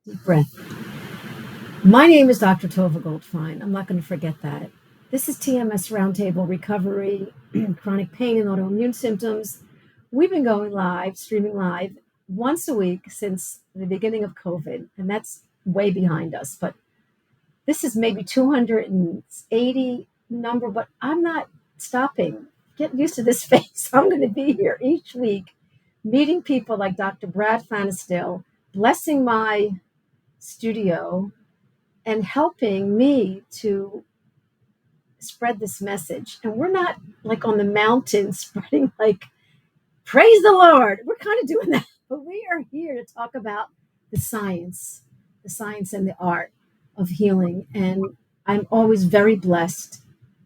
Deep breath. My name is Dr. Tovah Goldfine. I'm not going to forget that. This is TMS Roundtable Recovery, Chronic Pain and Autoimmune Symptoms. We've been going live, streaming live once a week since the beginning of COVID, and that's way behind us. But this is maybe 280 number, but I'm not stopping. Get used to this face. I'm going to be here each week, meeting people like Dr. Brad Fanestil, blessing my studio and helping me to spread this message. And we're not like on the mountain spreading like, praise the Lord. We're kind of doing that, but we are here to talk about the science and the art of healing. And I'm always very blessed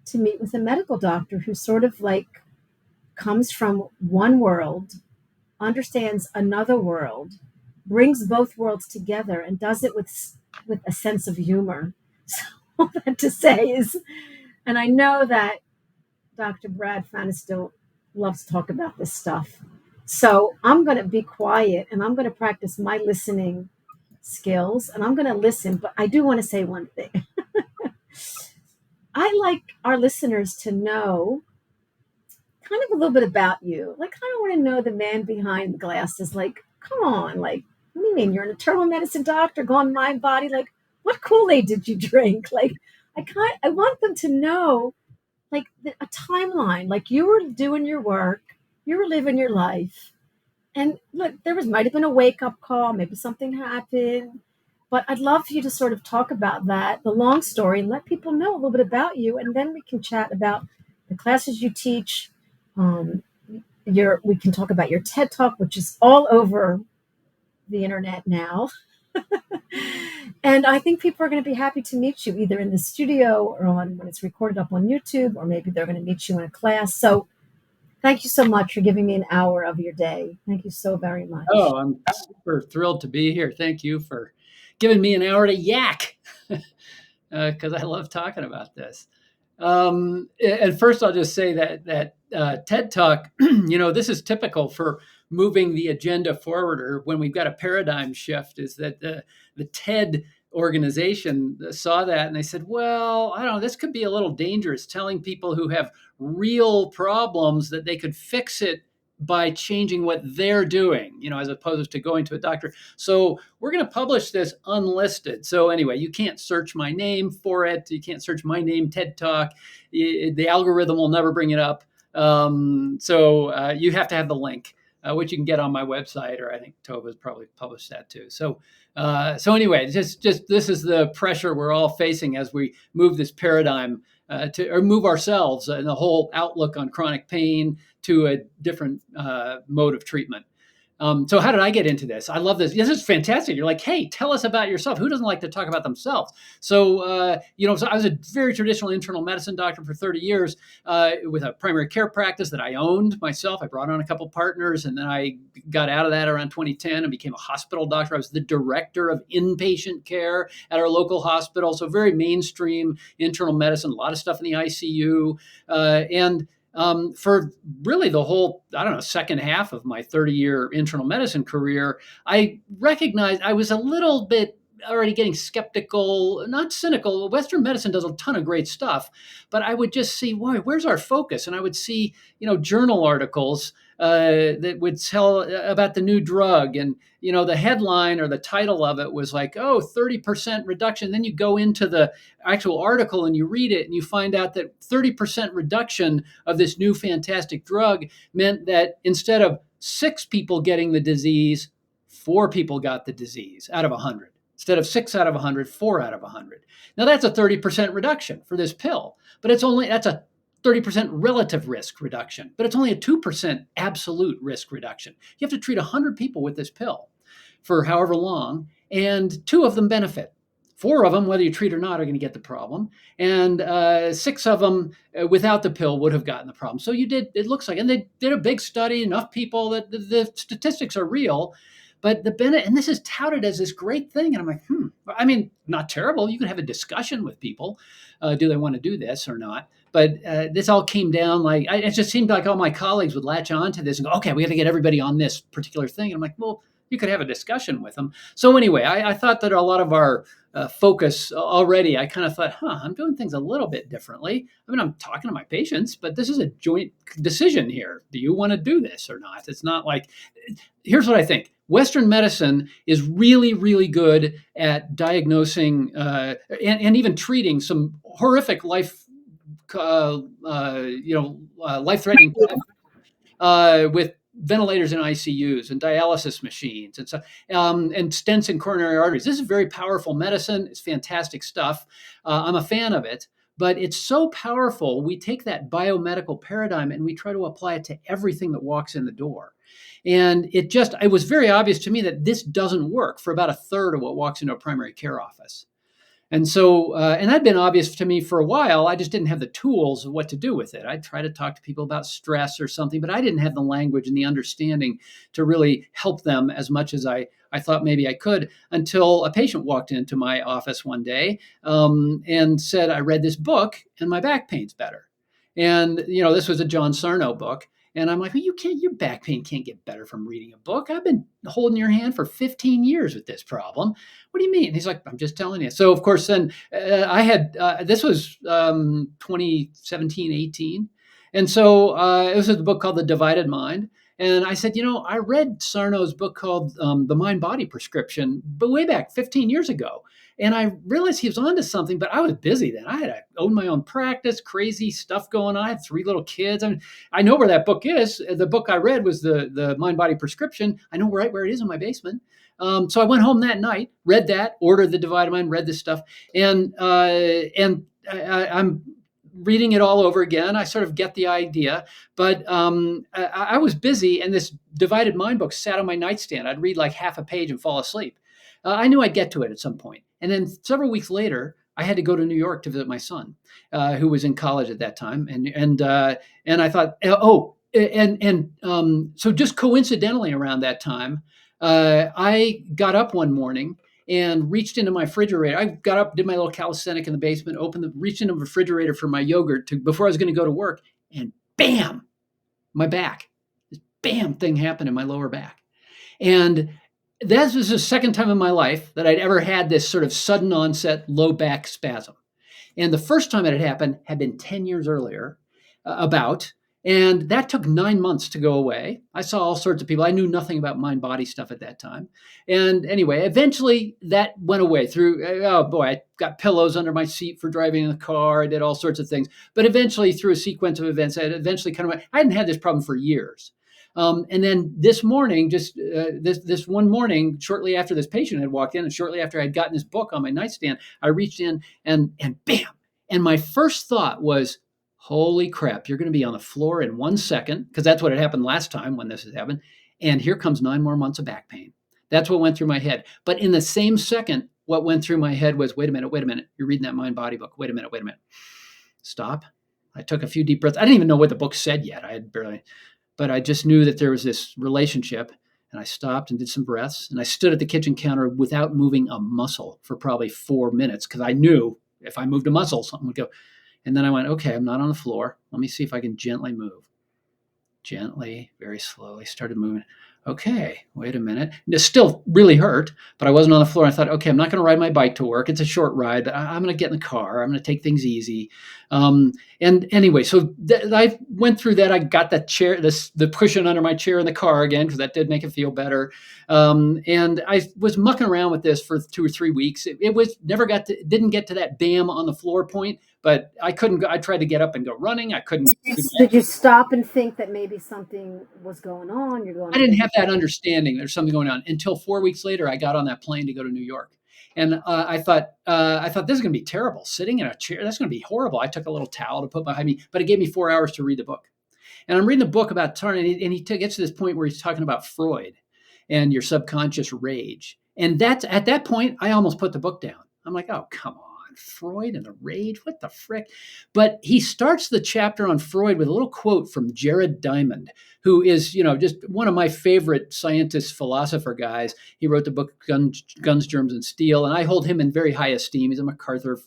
to meet with a medical doctor who sort of like comes from one world, understands another world, brings both worlds together, and does it with a sense of humor. So all that to say is, and I know that Dr. Brad Fanestil loves to talk about this stuff. So I'm going to be quiet and I'm going to practice my listening skills and I'm going to listen. But I do want to say one thing. I like our listeners to know kind of a little bit about you. Like, I don't want to know the man behind the glasses. Like, come on. Like, what do you mean? You're an internal medicine doctor going mind body? Like, what Kool-Aid did you drink? Like, I want them to know like a timeline. Like you were doing your work, you were living your life. And look, might have been a wake-up call, maybe something happened. But I'd love for you to sort of talk about that, the long story, and let people know a little bit about you. And then we can chat about the classes you teach. Um, we can talk about your TED Talk, which is all over the internet now. And I think people are going to be happy to meet you either in the studio or on when it's recorded up on YouTube, or maybe they're going to meet you in a class. So thank you so much for giving me an hour of your day. Thank you so very much. Oh, I'm super thrilled to be here. Thank you for giving me an hour to yak because I love talking about this. And first, I'll just say that TED Talk, this is typical for moving the agenda forward, or when we've got a paradigm shift. Is that the TED organization saw that and they said, well, I don't know, this could be a little dangerous, telling people who have real problems that they could fix it by changing what they're doing, as opposed to going to a doctor. So we're going to publish this unlisted. So anyway, you can't search my name for it. You can't search my name, TED Talk. The algorithm will never bring it up. So you have to have the link, which you can get on my website, or I think Tovah's probably published that too. So anyway, just this is the pressure we're all facing as we move this paradigm or move ourselves and the whole outlook on chronic pain to a different mode of treatment. So how did I get into this? I love this. This is fantastic. You're like, hey, tell us about yourself. Who doesn't like to talk about themselves? So I was a very traditional internal medicine doctor for 30 years with a primary care practice that I owned myself. I brought on a couple partners, and then I got out of that around 2010 and became a hospital doctor. I was the director of inpatient care at our local hospital. So very mainstream internal medicine, a lot of stuff in the ICU. And for really the whole, I don't know, second half of my 30-year internal medicine career, I recognized I was a little bit already getting skeptical, not cynical. Western medicine does a ton of great stuff, but I would just see, where's our focus? And I would see, journal articles that would tell about the new drug, and the headline or the title of it was like, oh, 30% reduction. Then you go into the actual article and you read it and you find out that 30% reduction of this new fantastic drug meant that instead of 6 people getting the disease, 4 people got the disease out of 100. Instead of 6 out of 100, 4 out of 100. Now that's a 30% reduction for this pill, but that's a 30% relative risk reduction, but it's only a 2% absolute risk reduction. You have to treat 100 people with this pill for however long, and 2 of them benefit. 4 of them, whether you treat or not, are going to get the problem, and 6 of them without the pill would have gotten the problem. So it looks like, and they did a big study, enough people that the statistics are real. But the benefit, and this is touted as this great thing, and I'm like, I mean, not terrible. You can have a discussion with people. Do they want to do this or not? But this all came down like, it just seemed like all my colleagues would latch on to this and go, okay, we got to get everybody on this particular thing. And I'm like, well, you could have a discussion with them. So anyway, I thought that a lot of our focus already, I kind of thought, I'm doing things a little bit differently. I mean, I'm talking to my patients, but this is a joint decision here. Do you want to do this or not? It's not like, here's what I think. Western medicine is really, really good at diagnosing and even treating some horrific life-threatening with ventilators in ICUs and dialysis machines and so and stents in coronary arteries. This is very powerful medicine. It's fantastic stuff. I'm a fan of it, but it's so powerful. We take that biomedical paradigm and we try to apply it to everything that walks in the door. And it was very obvious to me that this doesn't work for about a third of what walks into a primary care office. And so, and that'd been obvious to me for a while. I just didn't have the tools of what to do with it. I'd try to talk to people about stress or something, but I didn't have the language and the understanding to really help them as much as I thought maybe I could, until a patient walked into my office one day and said, I read this book and my back pain's better. And, this was a John Sarno book. And I'm like, well, your back pain can't get better from reading a book. I've been holding your hand for 15 years with this problem. What do you mean? He's like, I'm just telling you. So of course, then I had, this was 2017, 18. And so it was a book called The Divided Mind. And I said, I read Sarno's book called The Mind-Body Prescription, but way back 15 years ago. And I realized he was onto something, but I was busy then. I owned my own practice, crazy stuff going on. I had 3 little kids. I mean, I know where that book is. The book I read was the Mind-Body Prescription. I know right where it is in my basement. So I went home that night, read that, ordered The Divided Mind, read this stuff, and I'm reading it all over again. I sort of get the idea, but I was busy, and this Divided Mind book sat on my nightstand. I'd read like half a page and fall asleep. I knew I'd get to it at some point. And then several weeks later, I had to go to New York to visit my son, who was in college at that time. And I thought, so just coincidentally around that time, I got up one morning and reached into my refrigerator. I got up, did my little calisthenic in the basement, reached into the refrigerator for my yogurt before I was going to go to work, and bam, my back. This bam thing happened in my lower back. And that was the second time in my life that I'd ever had this sort of sudden onset low back spasm. And the first time it had happened had been 10 years earlier, and that took 9 months to go away. I saw all sorts of people. I knew nothing about mind-body stuff at that time. And anyway, eventually that went away I got pillows under my seat for driving in the car. I did all sorts of things. But eventually, through a sequence of events, I hadn't had this problem for years. And then this morning, this one morning, shortly after this patient had walked in and shortly after I'd gotten this book on my nightstand, I reached in and bam. And my first thought was, holy crap, you're going to be on the floor in 1 second, because that's what had happened last time when this has happened. And here comes 9 more months of back pain. That's what went through my head. But in the same second, what went through my head was, wait a minute. You're reading that Mind Body book. Wait a minute. Stop. I took a few deep breaths. I didn't even know what the book said yet. But I just knew that there was this relationship, and I stopped and did some breaths, and I stood at the kitchen counter without moving a muscle for probably 4 minutes, because I knew if I moved a muscle, something would go. And then I went, okay, I'm not on the floor. Let me see if I can gently move. Gently, very slowly, started moving. Okay, wait a minute. It still really hurt, but I wasn't on the floor. I thought, okay, I'm not going to ride my bike to work. It's a short ride, but I'm going to get in the car. I'm going to take things easy. And anyway, so I went through that. I got that chair, the cushion under my chair in the car again, because that did make it feel better. And I was mucking around with this for 2 or 3 weeks. Didn't get to that bam on the floor point, but I couldn't go. I tried to get up and go running. I couldn't. Did you stop and think that maybe something was going on? I didn't have that understanding there's something going on until 4 weeks later. I got on that plane to go to New York, and I thought this is going to be terrible. Sitting in a chair, that's going to be horrible. I took a little towel to put behind me, but it gave me 4 hours to read the book. And I'm reading the book about Tarn, and he gets to this point where he's talking about Freud and your subconscious rage. And that's at that point, I almost put the book down. I'm like, oh, come on. Freud and the rage, what the frick? But he starts the chapter on Freud with a little quote from Jared Diamond, who is, just one of my favorite scientist philosopher guys. He wrote the book Guns, Germs, and Steel, and I hold him in very high esteem. He's a MacArthur,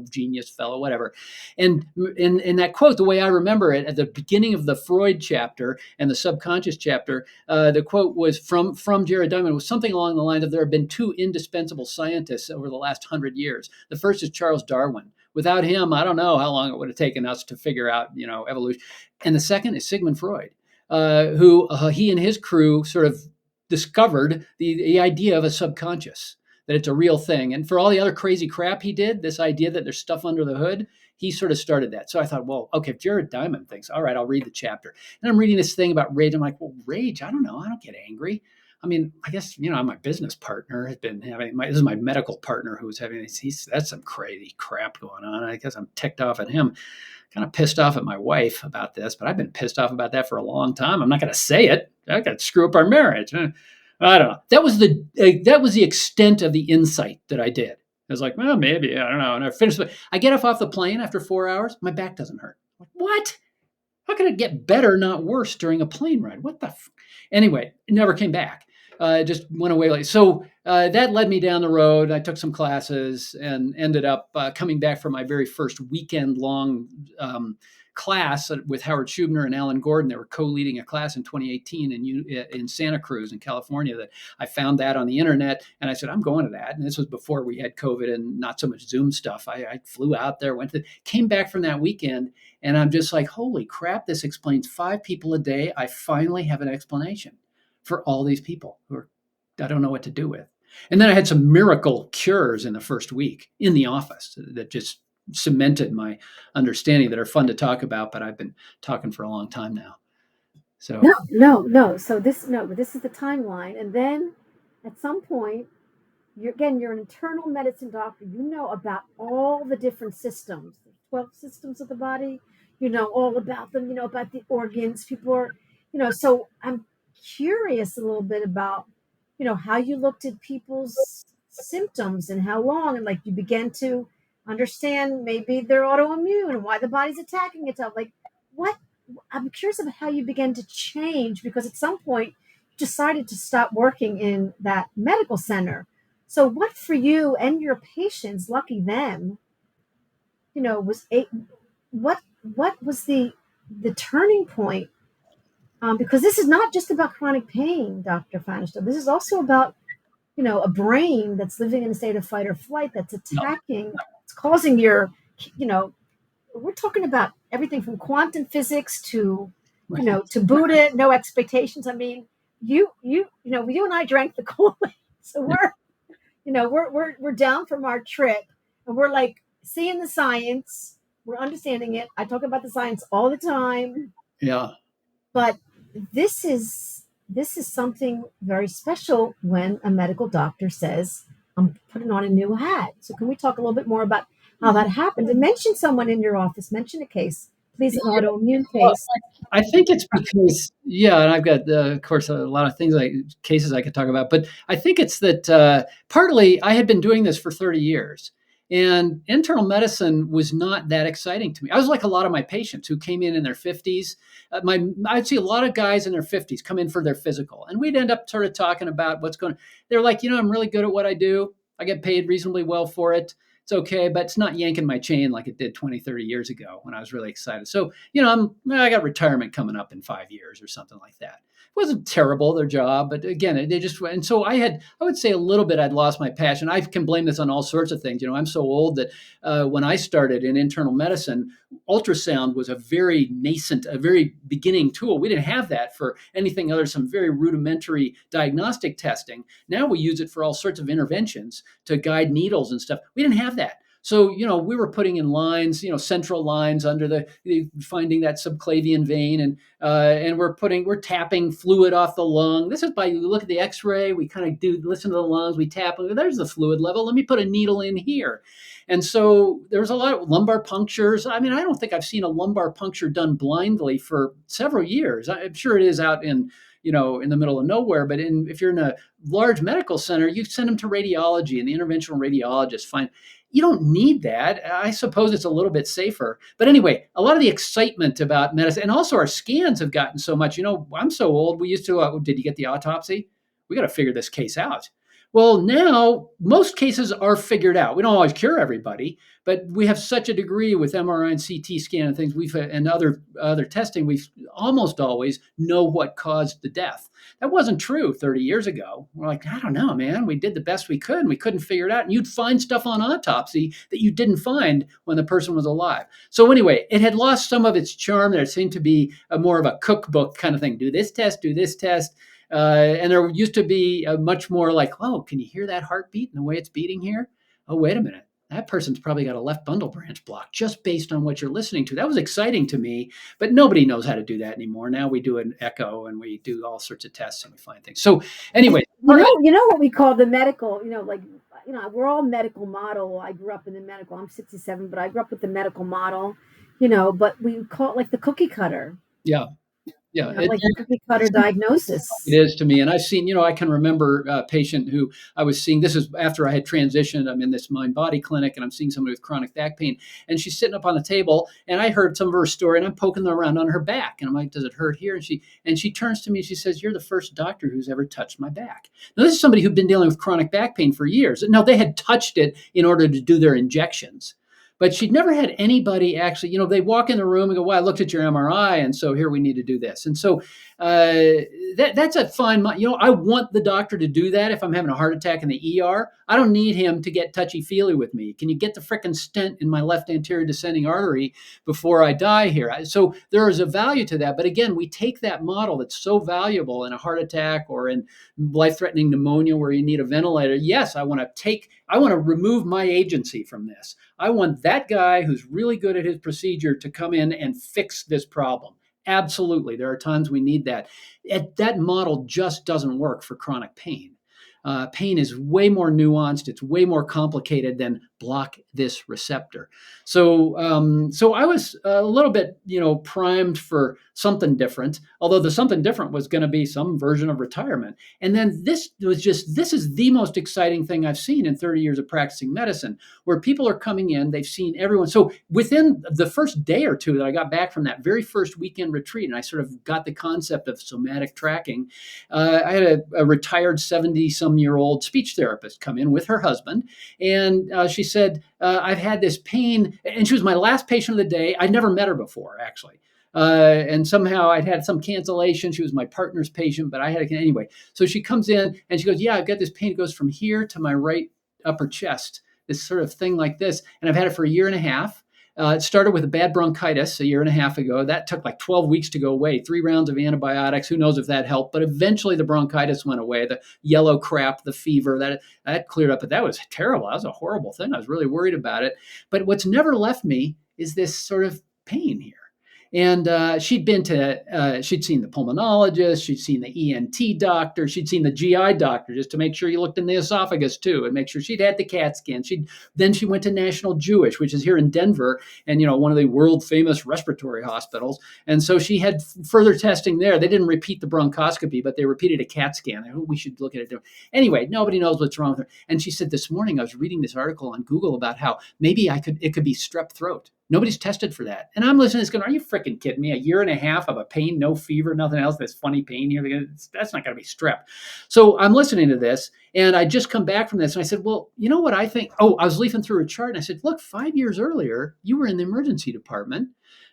genius fellow, whatever. And in that quote, the way I remember it, at the beginning of the Freud chapter and the subconscious chapter, the quote was from Jared Diamond, was something along the lines of, there have been two indispensable scientists over the last 100 years. The first is Charles Darwin. Without him, I don't know how long it would have taken us to figure out, evolution. And the second is Sigmund Freud, who he and his crew sort of discovered the idea of a subconscious, that it's a real thing. And for all the other crazy crap he did, this idea that there's stuff under the hood, he sort of started that. So I thought, well, okay, if Jared Diamond thinks, all right, I'll read the chapter. And I'm reading this thing about rage. I'm like, well, rage? I don't know. I don't get angry. I mean, I guess, my business partner has been having, this is my medical partner who's having, that's some crazy crap going on. I guess I'm ticked off at him, kind of pissed off at my wife about this, but I've been pissed off about that for a long time. I'm not going to say it. I got to screw up our marriage. I don't know. That was the extent of the insight that I did. I was like, well, maybe, I don't know. And I finished, I get off the plane after 4 hours. My back doesn't hurt. I'm like, what? How can it get better, not worse during a plane ride? What the? Anyway, it never came back. It just went away. So that led me down the road. I took some classes and ended up coming back for my very first weekend-long class with Howard Schubner and Alan Gordon. They were co-leading a class in 2018 in Santa Cruz in California. That I found that on the internet, and I said, I'm going to that. And this was before we had COVID and not so much Zoom stuff. I flew out there, came back from that weekend, and I'm just like, holy crap, this explains 5 people a day. I finally have an explanation for all these people who I don't know what to do with. And then I had some miracle cures in the first week in the office that just cemented my understanding, that are fun to talk about, but I've been talking for a long time now. So No. So this is the timeline. And then at some point, you're an internal medicine doctor. You know about all the different systems, 12 systems of the body. You know all about them. You know about the organs. People are, so I'm curious a little bit about, how you looked at people's symptoms and how long, and like you began to understand maybe they're autoimmune and why the body's attacking itself. Like, what? I'm curious about how you began to change, because at some point you decided to stop working in that medical center. So what for you and your patients, lucky them, what was the turning point? Because this is not just about chronic pain, Dr. Fanestil. This is also about, a brain that's living in a state of fight or flight, that's attacking, it's causing your, we're talking about everything from quantum physics to, to Buddha, no expectations. I mean, you and I drank the Kool-Aid, so we're down from our trip, and we're like seeing the science, we're understanding it. I talk about the science all the time. Yeah. But this is something very special when a medical doctor says, I'm putting on a new hat. So can we talk a little bit more about how that happens? And mention someone in your office, mention a case, please, an autoimmune case. I think it's because, and I've got, of course, a lot of cases I could talk about, but I think it's that partly I had been doing this for 30 years. And internal medicine was not that exciting to me. I was like a lot of my patients who came in their 50s. I'd see a lot of guys in their 50s come in for their physical, and we'd end up sort of talking about what's going on. They're like, I'm really good at what I do. I get paid reasonably well for it. It's okay, but it's not yanking my chain like it did 20, 30 years ago when I was really excited. So, I got retirement coming up in 5 years or something like that. It wasn't terrible, their job, but again, they just went. And so I would say a little bit, I'd lost my passion. I can blame this on all sorts of things. I'm so old that when I started in internal medicine, ultrasound was a very nascent, a very beginning tool. We didn't have that for anything other than some very rudimentary diagnostic testing. Now we use it for all sorts of interventions to guide needles and stuff. We didn't have that. So, we were putting in lines, central lines under finding that subclavian vein, and we're tapping fluid off the lung. This is by, you look at the x-ray, we kind of listen to the lungs, we tap, there's the fluid level. Let me put a needle in here. And so there was a lot of lumbar punctures. I mean, I don't think I've seen a lumbar puncture done blindly for several years. I'm sure it is out in in the middle of nowhere. But if you're in a large medical center, you send them to radiology, and the interventional radiologist find you don't need that. I suppose it's a little bit safer. But anyway, a lot of the excitement about medicine, and also our scans have gotten so much. I'm so old. We used to, did you get the autopsy? We got to figure this case out. Well, now most cases are figured out. We don't always cure everybody, but we have such a degree with MRI and CT scan and things and other testing. We almost always know what caused the death. That wasn't true 30 years ago. We're like, I don't know, man. We did the best we could, and we couldn't figure it out. And you'd find stuff on autopsy that you didn't find when the person was alive. So anyway, it had lost some of its charm. There seemed to be more of a cookbook kind of thing. Do this test, do this test. And there used to be a much more like, oh, can you hear that heartbeat and the way it's beating here? Oh, wait a minute. That person's probably got a left bundle branch block just based on what you're listening to. That was exciting to me, but nobody knows how to do that anymore. Now we do an echo and we do all sorts of tests and we find things. So anyway, you know what we call the medical, we're all medical model. I grew up in the medical. I'm 67, but I grew up with the medical model, but we call it like the cookie cutter. Yeah. Yeah, like the cookie cutter diagnosis. It is to me. And I've seen, I can remember a patient who I was seeing. This is after I had transitioned. I'm in this mind-body clinic, and I'm seeing somebody with chronic back pain. And she's sitting up on the table, and I heard some of her story, and I'm poking around on her back. And I'm like, does it hurt here? And she turns to me, and she says, you're the first doctor who's ever touched my back. Now, this is somebody who'd been dealing with chronic back pain for years. Now, they had touched it in order to do their injections. But she'd never had anybody actually, they walk in the room and go, well, I looked at your MRI, and so here we need to do this. And so that's a fine, I want the doctor to do that if I'm having a heart attack in the ER. I don't need him to get touchy-feely with me. Can you get the frickin' stent in my left anterior descending artery before I die here? So there is a value to that. But again, we take that model that's so valuable in a heart attack or in life-threatening pneumonia where you need a ventilator. Yes, I want to remove my agency from this. I want that guy who's really good at his procedure to come in and fix this problem. Absolutely. There are times we need that. That model just doesn't work for chronic pain. Pain is way more nuanced. It's way more complicated than block this receptor. So I was a little bit, primed for something different, although the something different was going to be some version of retirement. And then this is the most exciting thing I've seen in 30 years of practicing medicine, where people are coming in, they've seen everyone. So within the first day or two that I got back from that very first weekend retreat, and I sort of got the concept of somatic tracking, I had a retired 70-some-year-old speech therapist come in with her husband, and she said, I've had this pain, and she was my last patient of the day. I'd never met her before, actually. And somehow I'd had some cancellation. She was my partner's patient, but I had anyway. So she comes in and she goes, yeah, I've got this pain. It goes from here to my right upper chest, this sort of thing like this. And I've had it for a year and a half. It started with a bad bronchitis a year and a half ago. That took like 12 weeks to go away, 3 rounds of antibiotics. Who knows if that helped? But eventually the bronchitis went away, the yellow crap, the fever, that cleared up. But that was terrible. That was a horrible thing. I was really worried about it. But what's never left me is this sort of pain here. And she'd seen the pulmonologist, she'd seen the ENT doctor, she'd seen the GI doctor just to make sure you looked in the esophagus too, and make sure she'd had the CAT scan. Then she went to National Jewish, which is here in Denver, and one of the world famous respiratory hospitals. And so she had further testing there. They didn't repeat the bronchoscopy, but they repeated a CAT scan. We should look at it. Anyway, nobody knows what's wrong with her. And she said this morning, I was reading this article on Google about how maybe it could be strep throat. Nobody's tested for that. And I'm listening to this going, are you freaking kidding me? A year and a half of a pain, no fever, nothing else, this funny pain here. That's not going to be strep. So I'm listening to this, and I just come back from this, and I said, well, you know what I think? Oh, I was leafing through a chart, and I said, look, 5 years earlier, you were in the emergency department.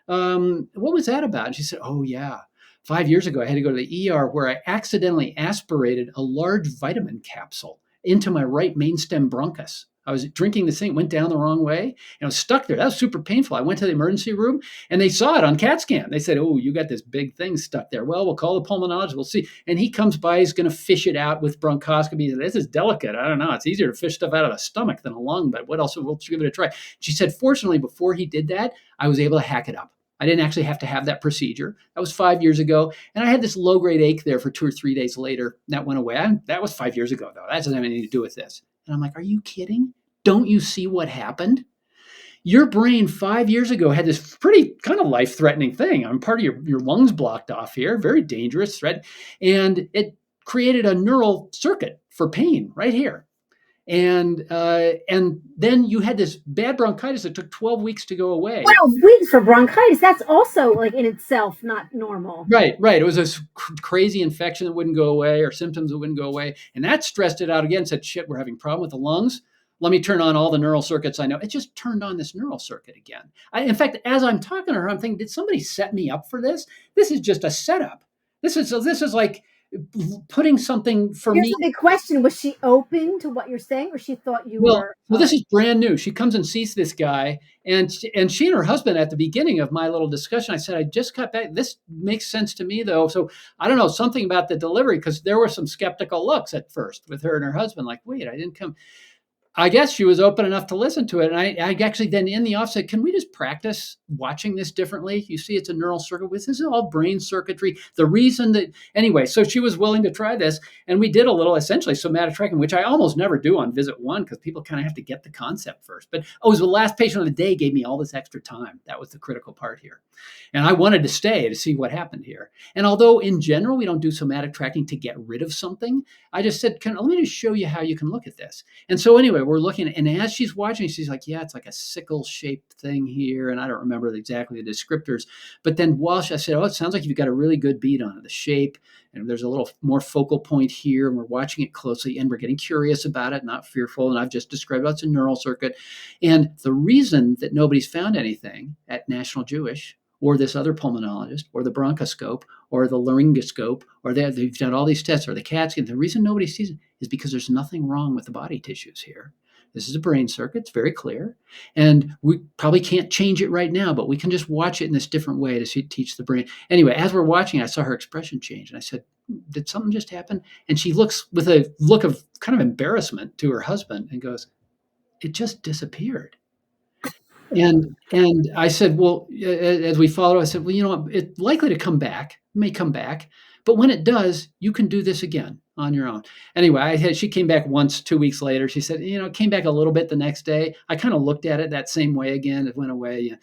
What was that about? And she said, oh, yeah. 5 years ago, I had to go to the ER where I accidentally aspirated a large vitamin capsule into my right mainstem bronchus. I was drinking this thing, went down the wrong way, and I was stuck there. That was super painful. I went to the emergency room, and they saw it on CAT scan. They said, oh, you got this big thing stuck there. Well, we'll call the pulmonologist. We'll see. And he comes by. He's going to fish it out with bronchoscopy. This is delicate. I don't know. It's easier to fish stuff out of the stomach than a lung, but what else? We'll give it a try. She said, fortunately, before he did that, I was able to hack it up. I didn't actually have to have that procedure. That was 5 years ago. And I had this low-grade ache there for 2 or 3 days later. That went away. That was 5 years ago, though. That doesn't have anything to do with this. And I'm like, are you kidding? Don't you see what happened? your brain 5 years ago had this pretty kind of life-threatening thing. I'm part of your lungs blocked off here, very dangerous threat. And it created a neural circuit for pain right here. And then you had this bad bronchitis that took 12 weeks to go away. 12 weeks for bronchitis. That's also like in itself not normal. Right. It was a crazy infection that wouldn't go away, or symptoms that wouldn't go away. And that stressed it out again, said, shit, we're having a problem with the lungs. Let me turn on all the neural circuits I know. It just turned on this neural circuit again. In fact, as I'm talking to her, I'm thinking, did somebody set me up for this? This is just a setup. This is like putting something for Here's me. the big question. Was she open to what you're saying, or she thought you Well, were? this is brand new. She comes and sees this guy, and she and her husband, at the beginning of my little discussion, I said, I just got back. This makes sense to me, though. So I don't know, something about the delivery, because there were some skeptical looks at first with her and her husband, like, wait, I didn't come. I guess she was open enough to listen to it. And I actually then in the office said, can we just practice watching this differently? You see, it's a neural circuit. This is all brain circuitry. The reason that, anyway, so she was willing to try this. And we did a little, essentially, somatic tracking, which I almost never do on visit one, because people kind of have to get the concept first. But it was the last patient of the day gave me all this extra time. That was the critical part here. And I wanted to stay to see what happened here. And although in general, we don't do somatic tracking to get rid of something, I just said, let me just show you how you can look at this. And so anyway, we're looking, and as she's watching, she's like, yeah, it's like a sickle-shaped thing here. And I don't remember exactly the descriptors. But then while I said, oh, it sounds like you've got a really good beat on it, the shape, and there's a little more focal point here, and we're watching it closely, and we're getting curious about it, not fearful. And I've just described it's a neural circuit. And the reason that nobody's found anything at National Jewish, or this other pulmonologist, or the bronchoscope, or the laryngoscope, or they've done all these tests, or the CAT scan, the reason nobody sees it is because there's nothing wrong with the body tissues here. This is a brain circuit. It's very clear. And we probably can't change it right now, but we can just watch it in this different way to teach the brain. Anyway, as we're watching, I saw her expression change. And I said, did something just happen? And she looks with a look of kind of embarrassment to her husband and goes, it just disappeared. And I said, well, as we followed, I said, well, you know what, it's likely to come back, it may come back, but when it does, you can do this again on your own. Anyway, she came back once, 2 weeks later. She said, it came back a little bit the next day. I kind of looked at it that same way again. It went away.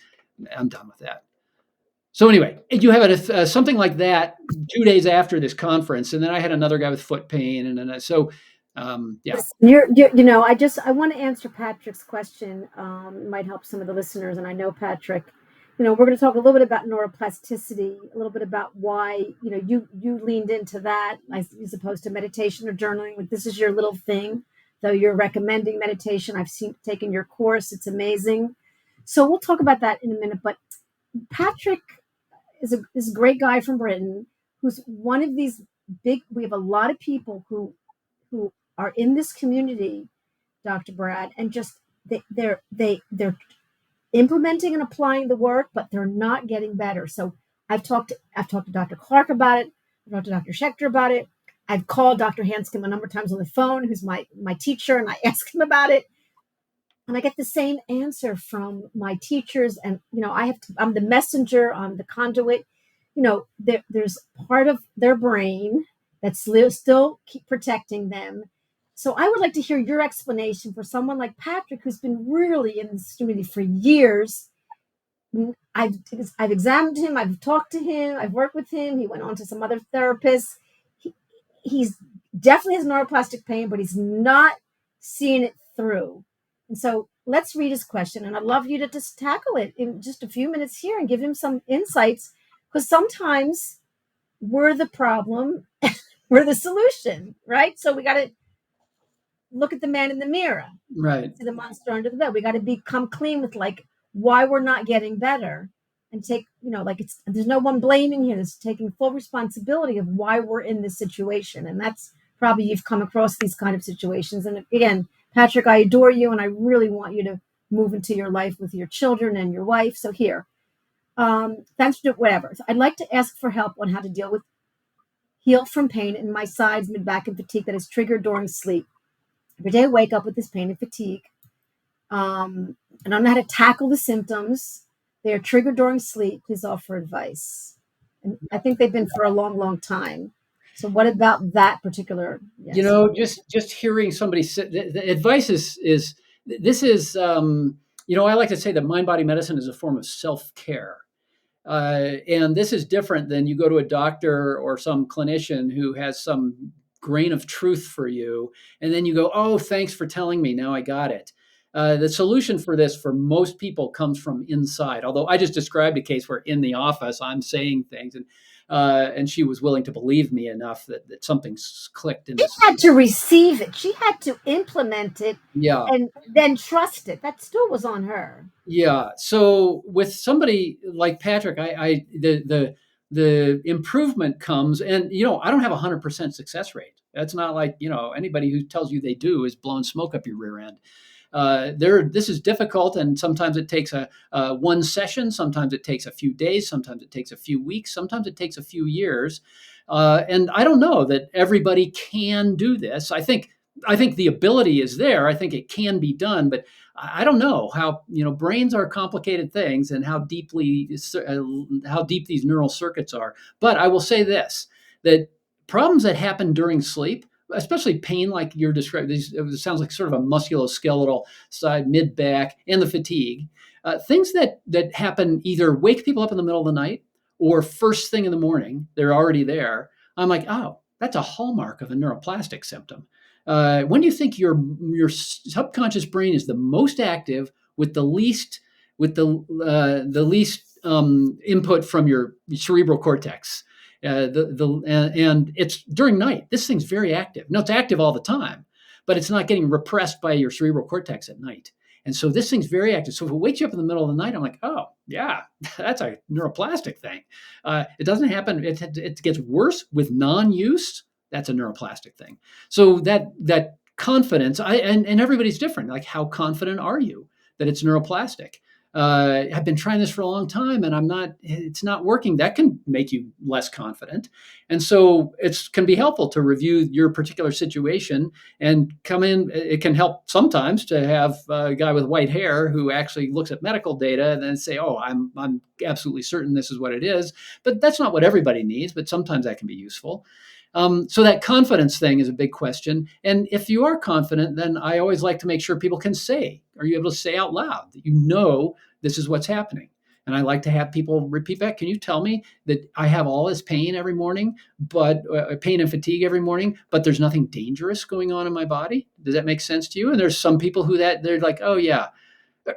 I'm done with that. So anyway, you have something like that 2 days after this conference, and then I had another guy with foot pain, and then yeah. I want to answer Patrick's question. It might help some of the listeners, and I know Patrick. We're going to talk a little bit about neuroplasticity, a little bit about why you leaned into that as opposed to meditation or journaling. Like, this is your little thing, though you're recommending meditation. I've taken your course; it's amazing. So we'll talk about that in a minute. But Patrick is a great guy from Britain who's one of these big. We have a lot of people who are in this community, Dr. Brad, and just they're implementing and applying the work, but they're not getting better. So I've talked to Dr. Clark about it. I've talked to Dr. Schechter about it. I've called Dr. Hanscom a number of times on the phone, who's my teacher, and I ask him about it. And I get the same answer from my teachers. And, I'm the messenger, I'm the conduit. There's part of their brain that's still keep protecting them. So I would like to hear your explanation for someone like Patrick, who's been really in this community for years. I've examined him. I've talked to him. I've worked with him. He went on to some other therapists. He's definitely has neuroplastic pain, but he's not seeing it through. And so let's read his question. And I'd love you to just tackle it in just a few minutes here and give him some insights, because sometimes we're the problem, we're the solution, right? So we got to look at the man in the mirror, right? See the monster under the bed. We got to become clean with why we're not getting better, and take there's no one blaming here. It's taking full responsibility of why we're in this situation, and that's probably you've come across these kind of situations. And again, Patrick, I adore you, and I really want you to move into your life with your children and your wife. So here, thanks for whatever. So I'd like to ask for help on how to heal from pain in my sides, mid back, and fatigue that is triggered during sleep. Every day I wake up with this pain and fatigue. And I don't know how to tackle the symptoms. They are triggered during sleep. Please offer advice. And I think they've been for a long, long time. So what about that particular? Yes. Just hearing somebody say the advice is this is I like to say that mind body medicine is a form of self care. And this is different than you go to a doctor or some clinician who has some grain of truth for you. And then you go, oh, thanks for telling me. Now I got it. The solution for this for most people comes from inside. Although I just described a case where in the office I'm saying things and she was willing to believe me enough that something's clicked in She this. had to receive it. She had to implement it Yeah. and then trust it. That still was on her. Yeah. So with somebody like Patrick, the improvement comes, and I don't have 100% success rate. That's not like anybody who tells you they do is blowing smoke up your rear end. This is difficult, and sometimes it takes a one session, sometimes it takes a few days, sometimes it takes a few weeks, sometimes it takes a few years. And I don't know that everybody can do this. I think the ability is there. I think it can be done, but I don't know how brains are complicated things and how deep these neural circuits are. But I will say this: that problems that happen during sleep, especially pain like you're describing, it sounds like sort of a musculoskeletal side, mid back, and the fatigue. Things that happen either wake people up in the middle of the night or first thing in the morning. They're already there. I'm like, oh, that's a hallmark of a neuroplastic symptom. When do you think your subconscious brain is the most active with the least input from your cerebral cortex? And it's during night. This thing's very active. No, it's active all the time, but it's not getting repressed by your cerebral cortex at night. And so this thing's very active. So if it wakes you up in the middle of the night, I'm like, oh yeah, that's a neuroplastic thing. It doesn't happen. It gets worse with non-use. That's a neuroplastic thing. So that confidence, and everybody's different. Like, how confident are you that it's neuroplastic? I've been trying this for a long time and it's not working. That can make you less confident. And so it can be helpful to review your particular situation and come in. It can help sometimes to have a guy with white hair who actually looks at medical data and then say, oh, I'm absolutely certain this is what it is. But that's not what everybody needs, but sometimes that can be useful. So that confidence thing is a big question. And if you are confident, then I always like to make sure people can say, are you able to say out loud that this is what's happening? And I like to have people repeat back. Can you tell me that I have all this pain every morning, but pain and fatigue every morning, but there's nothing dangerous going on in my body? Does that make sense to you? And there's some people they're like, oh yeah,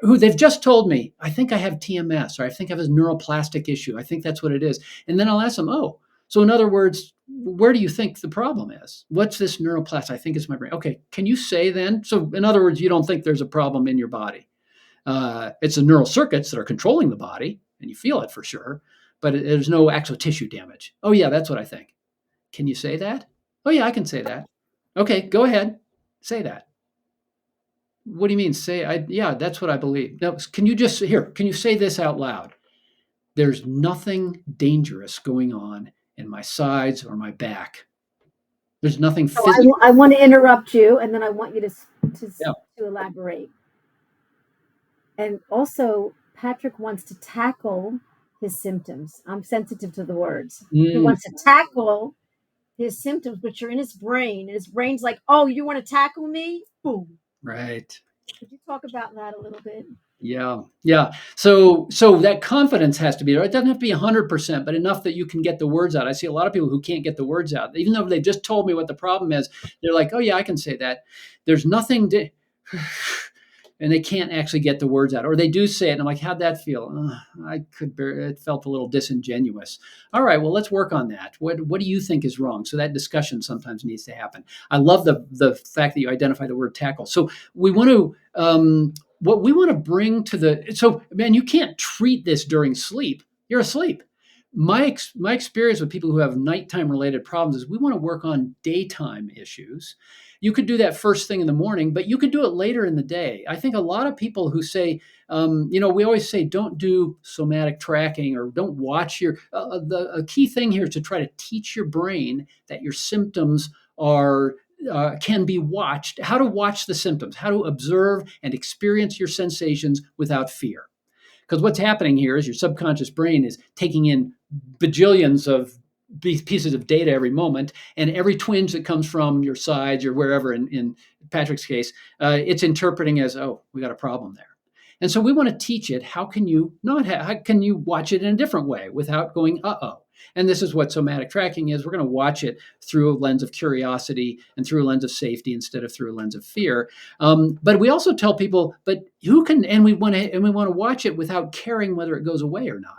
who they've just told me, I think I have TMS, or I think I have a neuroplastic issue. I think that's what it is. And then I'll ask them, oh, so in other words, where do you think the problem is? What's this neuroplastic? I think it's my brain. Okay, can you say then? So in other words, you don't think there's a problem in your body. It's the neural circuits that are controlling the body, and you feel it for sure, but there's no actual tissue damage. Oh yeah, that's what I think. Can you say that? Oh yeah, I can say that. Okay, go ahead, say that. What do you mean? Yeah, that's what I believe. Now, can you say this out loud? There's nothing dangerous going on in my sides or my back. There's nothing So physical. I want to interrupt you, and then I want you to Yeah. to elaborate. And also, Patrick wants to tackle his symptoms. I'm sensitive to the words. He Mm, wants to tackle his symptoms, which are in his brain. And his brain's like, oh, you want to tackle me? Boom. right. Could you talk about that a little bit? Yeah. Yeah. So that confidence has to be there. It doesn't have to be 100%, but enough that you can get the words out. I see a lot of people who can't get the words out. Even though they just told me what the problem is, they're like, oh yeah, I can say that. There's nothing to and they can't actually get the words out, or they do say it, and I'm like, how'd that feel? It felt a little disingenuous. All right, well, let's work on that. What do you think is wrong? So that discussion sometimes needs to happen. I love the fact that you identify the word tackle. So we want to what we want to bring to man, you can't treat this during sleep. You're asleep. My experience with people who have nighttime related problems is we want to work on daytime issues. You could do that first thing in the morning, but you could do it later in the day. I think a lot of people who say, we always say, don't do somatic tracking or don't watch a key thing here is to try to teach your brain that your symptoms can be watched, how to watch the symptoms, how to observe and experience your sensations without fear. Because what's happening here is your subconscious brain is taking in bajillions of these pieces of data every moment, and every twinge that comes from your sides or wherever, in Patrick's case, it's interpreting as, oh, we got a problem there. And so we want to teach it, how can you not how can you watch it in a different way without going, uh-oh. And this is what somatic tracking is. We're going to watch it through a lens of curiosity and through a lens of safety instead of through a lens of fear. But we also tell people, but who can, and we want to watch it without caring whether it goes away or not.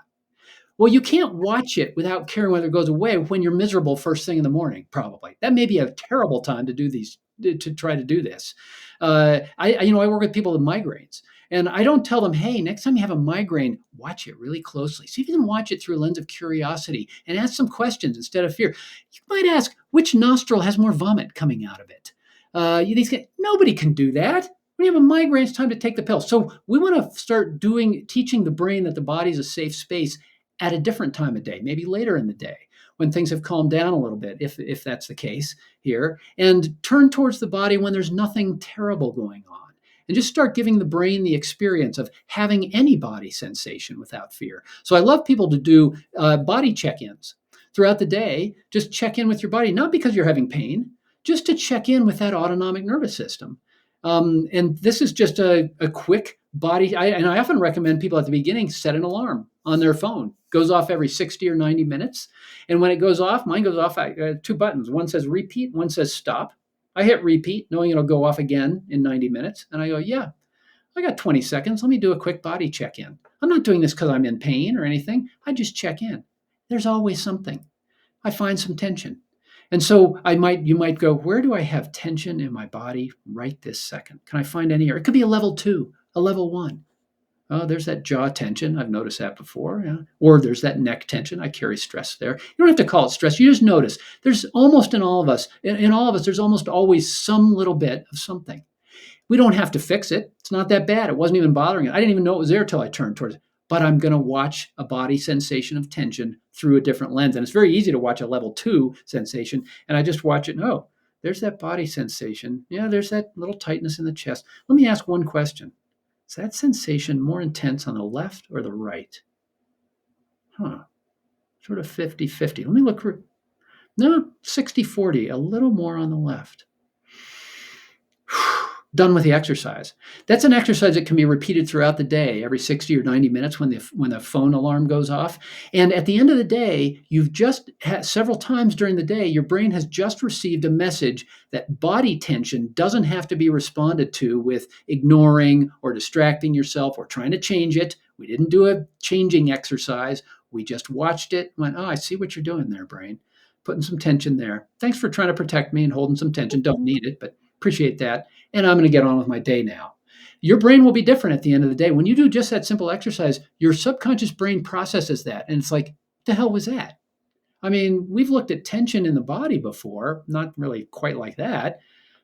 Well, you can't watch it without caring whether it goes away when you're miserable first thing in the morning, probably. That may be a terrible time to do these, to try to do this. I work with people with migraines, and I don't tell them, hey, next time you have a migraine, watch it really closely. See if you can watch it through a lens of curiosity and ask some questions instead of fear. You might ask, which nostril has more vomit coming out of it? Nobody can do that. When you have a migraine, it's time to take the pill. So we want to start teaching the brain that the body is a safe space at a different time of day, maybe later in the day when things have calmed down a little bit, if that's the case here, and turn towards the body when there's nothing terrible going on. And just start giving the brain the experience of having any body sensation without fear. So I love people to do body check-ins throughout the day. Just check in with your body, not because you're having pain, just to check in with that autonomic nervous system. And this is just a quick body. And I often recommend people at the beginning set an alarm on their phone. Goes off every 60 or 90 minutes. And when it goes off, mine goes off two buttons. One says repeat, one says stop. I hit repeat, knowing it'll go off again in 90 minutes. And I go, yeah, I got 20 seconds. Let me do a quick body check in. I'm not doing this because I'm in pain or anything. I just check in. There's always something. I find some tension. And so you might go, where do I have tension in my body right this second? Can I find any? Or it could be a level 2, a level 1. Oh, there's that jaw tension. I've noticed that before. Yeah. Or there's that neck tension. I carry stress there. You don't have to call it stress. You just notice. There's almost in all of us, there's almost always some little bit of something. We don't have to fix it. It's not that bad. It wasn't even bothering it. I didn't even know it was there till I turned towards it. But I'm going to watch a body sensation of tension through a different lens. And it's very easy to watch a level 2 sensation. And I just watch it. And, oh, there's that body sensation. Yeah, there's that little tightness in the chest. Let me ask one question. Is that sensation more intense on the left or the right? Sort of 50-50. Let me look. No, 60-40, a little more on the left. Done with the exercise. That's an exercise that can be repeated throughout the day, every 60 or 90 minutes when the phone alarm goes off. And at the end of the day, you've just had several times during the day, your brain has just received a message that body tension doesn't have to be responded to with ignoring or distracting yourself or trying to change it. We didn't do a changing exercise. We just watched it and went, oh, I see what you're doing there, brain. Putting some tension there. Thanks for trying to protect me and holding some tension. Don't need it, but appreciate that. And I'm going to get on with my day now. Your brain will be different at the end of the day. When you do just that simple exercise, your subconscious brain processes that. And it's like, what the hell was that? I mean, we've looked at tension in the body before, not really quite like that.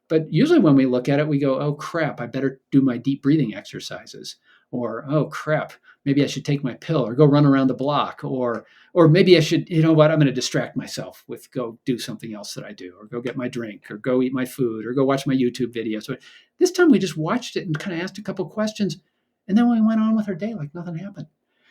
But usually when we look at it, we go, oh, crap, I better do my deep breathing exercises. Or, oh, crap, maybe I should take my pill or go run around the block. Or maybe I should, you know what, I'm going to distract myself with go do something else that I do, or go get my drink, or go eat my food, or go watch my YouTube video. So this time we just watched it and kind of asked a couple questions. And then we went on with our day like nothing happened.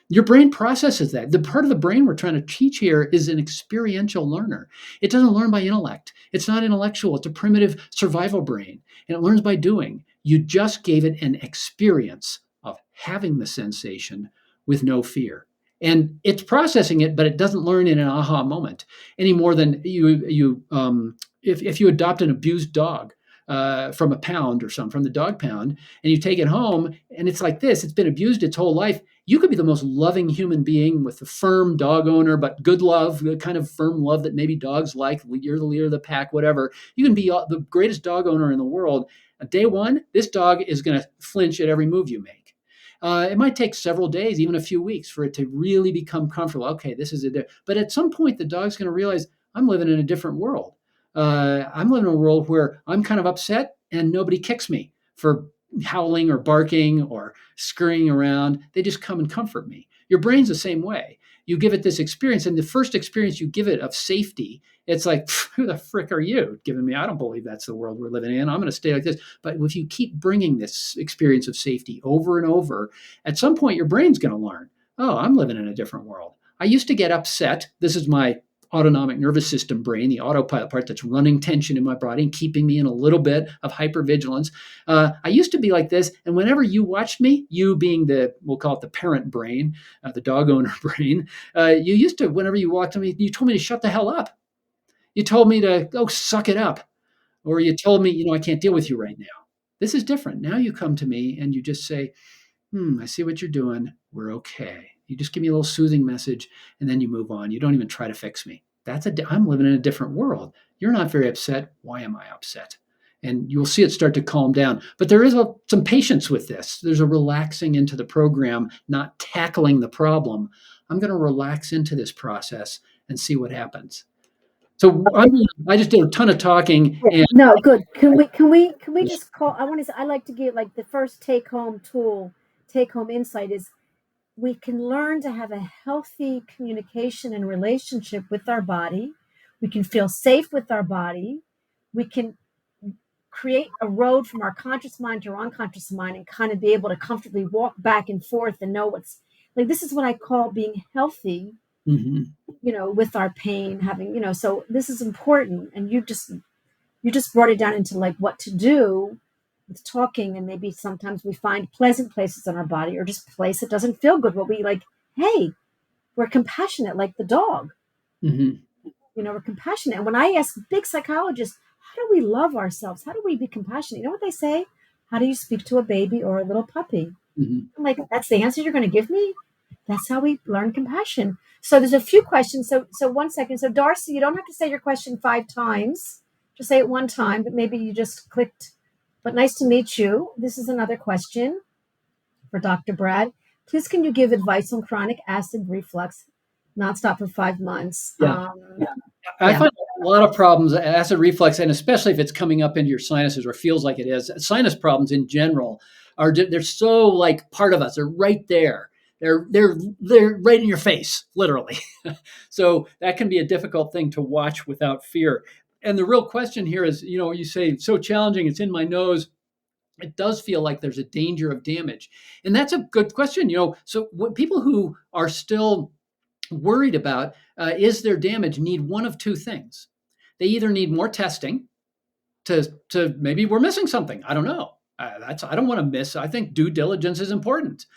Your brain processes that. The part of the brain we're trying to teach here is an experiential learner. It doesn't learn by intellect. It's not intellectual. It's a primitive survival brain, and it learns by doing. You just gave it an experience of having the sensation with no fear. And it's processing it, but it doesn't learn in an aha moment any more than if you adopt an abused dog from a pound or something, from the dog pound, and you take it home and it's like this, it's been abused its whole life. You could be the most loving human being with a firm dog owner, but good love, the kind of firm love that maybe dogs like. You're the leader of the pack, whatever. You can be the greatest dog owner in the world. Day one, this dog is going to flinch at every move you make. It might take several days, even a few weeks, for it to really become comfortable. Okay, this is it. But at some point, the dog's going to realize I'm living in a different world. I'm living in a world where I'm kind of upset and nobody kicks me for howling or barking or scurrying around. They just come and comfort me. Your brain's the same way. You give it this experience, and the first experience you give it of safety, it's like, who the frick are you giving me? I don't believe that's the world we're living in. I'm going to stay like this. But if you keep bringing this experience of safety over and over, at some point your brain's going to learn, oh, I'm living in a different world. I used to get upset. This is my autonomic nervous system brain, the autopilot part that's running tension in my body and keeping me in a little bit of hypervigilance. I used to be like this, and whenever you watched me, you being we'll call it the parent brain, the dog owner brain, you used to, whenever you walked to me, you told me to shut the hell up. You told me to go suck it up, or you told me, I can't deal with you right now. This is different. Now you come to me and you just say, I see what you're doing. We're okay. You just give me a little soothing message and then you move on. You don't even try to fix me. I'm living in a different world. You're not very upset. Why am I upset? And you'll see it start to calm down. But there is some patience with this. There's a relaxing into the program, not tackling the problem. I'm going to relax into this process and see what happens. So I just did a ton of talking. And No, good. Can we just call? I want to say, I like to give like the first take home tool, take home insight is we can learn to have a healthy communication and relationship with our body. We can feel safe with our body. We can create a road from our conscious mind to our unconscious mind and kind of be able to comfortably walk back and forth and know what's like. This is what I call being healthy, Mhm. with our pain, having, so this is important. And you just brought it down into like what to do with talking, and maybe sometimes we find pleasant places in our body or just a place that doesn't feel good, but we like, hey, we're compassionate like the dog. Mhm. We're compassionate. And when I ask big psychologists, how do we love ourselves, how do we be compassionate, you know what they say? How do you speak to a baby or a little puppy? Mhm. I'm like, that's the answer you're going to give me? That's how we learn compassion. So there's a few questions. So 1 second. So Darcy, you don't have to say your question 5 times. Just say it one time, but maybe you just clicked. But nice to meet you. This is another question for Dr. Brad. Please, can you give advice on chronic acid reflux, nonstop for 5 months? Yeah. I Yeah. find a lot of problems, acid reflux, and especially if it's coming up into your sinuses or feels like it is. Sinus problems in general they're so like part of us. They're right there. They're right in your face, literally. So that can be a difficult thing to watch without fear. And the real question here is, you say it's so challenging. It's in my nose. It does feel like there's a danger of damage, and that's a good question. So what people who are still worried about is there damage need one of two things. They either need more testing to maybe we're missing something. I don't know. I don't want to miss. I think due diligence is important.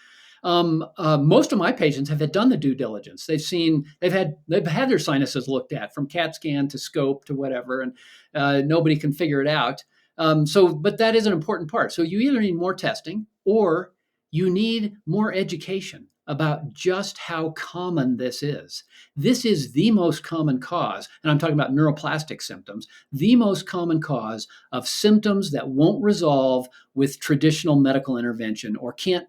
Most of my patients have had done the due diligence. They've had their sinuses looked at from CAT scan to scope to whatever, and nobody can figure it out. But that is an important part. So you either need more testing or you need more education about just how common this is. This is the most common cause, and I'm talking about neuroplastic symptoms, the most common cause of symptoms that won't resolve with traditional medical intervention or can't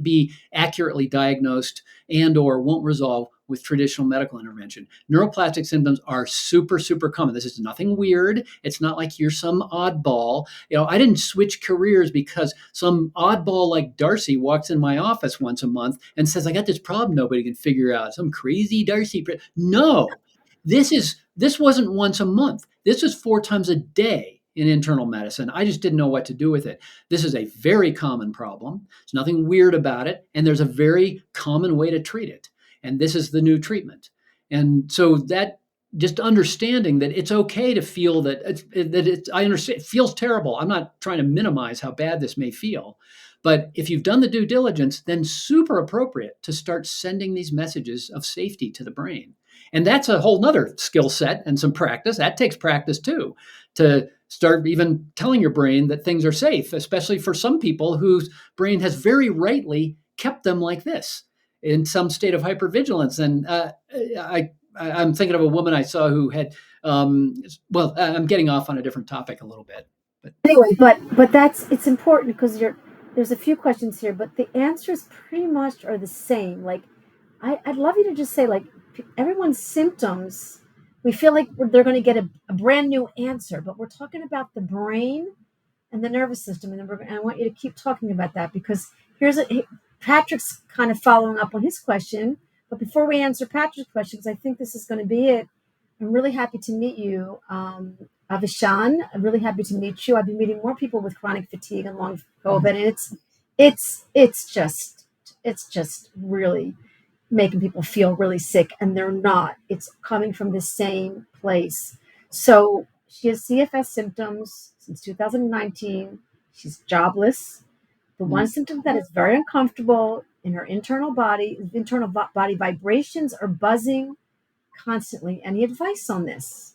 be accurately diagnosed and or won't resolve with traditional medical intervention. Neuroplastic symptoms are super, super common. This is nothing weird. It's not like you're some oddball. I didn't switch careers because some oddball like Darcy walks in my office once a month and says, I got this problem nobody can figure out. Some crazy Darcy. No, this wasn't once a month. This is 4 times a day in internal medicine. I just didn't know what to do with it. This is a very common problem. There's nothing weird about it. And there's a very common way to treat it. And this is the new treatment. And so that just understanding that it's okay to feel I understand it feels terrible. I'm not trying to minimize how bad this may feel. But if you've done the due diligence, then super appropriate to start sending these messages of safety to the brain. And that's a whole nother skill set and some practice. That takes practice too, to start even telling your brain that things are safe, especially for some people whose brain has very rightly kept them like this in some state of hypervigilance. And I'm thinking of a woman I saw who had, I'm getting off on a different topic a little bit. But Anyway, but it's important because there's a few questions here, but the answers pretty much are the same. Like, I'd love you to just say, like, everyone's symptoms, we feel like they're going to get a brand new answer, but we're talking about the brain and the nervous system, and I want you to keep talking about that because Patrick's kind of following up on his question. But before we answer Patrick's questions, I think this is going to be it. I'm really happy to meet you, Avishan. I'm really happy to meet you. I've been meeting more people with chronic fatigue and long COVID, and it's just really making people feel really sick, and they're not. It's coming from the same place. So she has CFS symptoms since 2019. She's jobless. The one Mm. symptom that is very uncomfortable in her body vibrations are buzzing constantly. Any advice on this?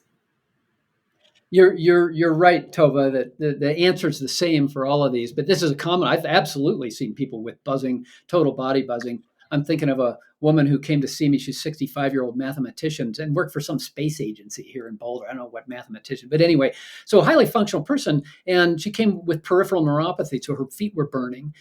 You're right, Tova, that the answer is the same for all of these. But this is a common. I've absolutely seen people with buzzing, total body buzzing. I'm thinking of a woman who came to see me. She's 65-year-old mathematician and worked for some space agency here in Boulder. I don't know what mathematician, but anyway, so a highly functional person. And she came with peripheral neuropathy, so her feet were burning,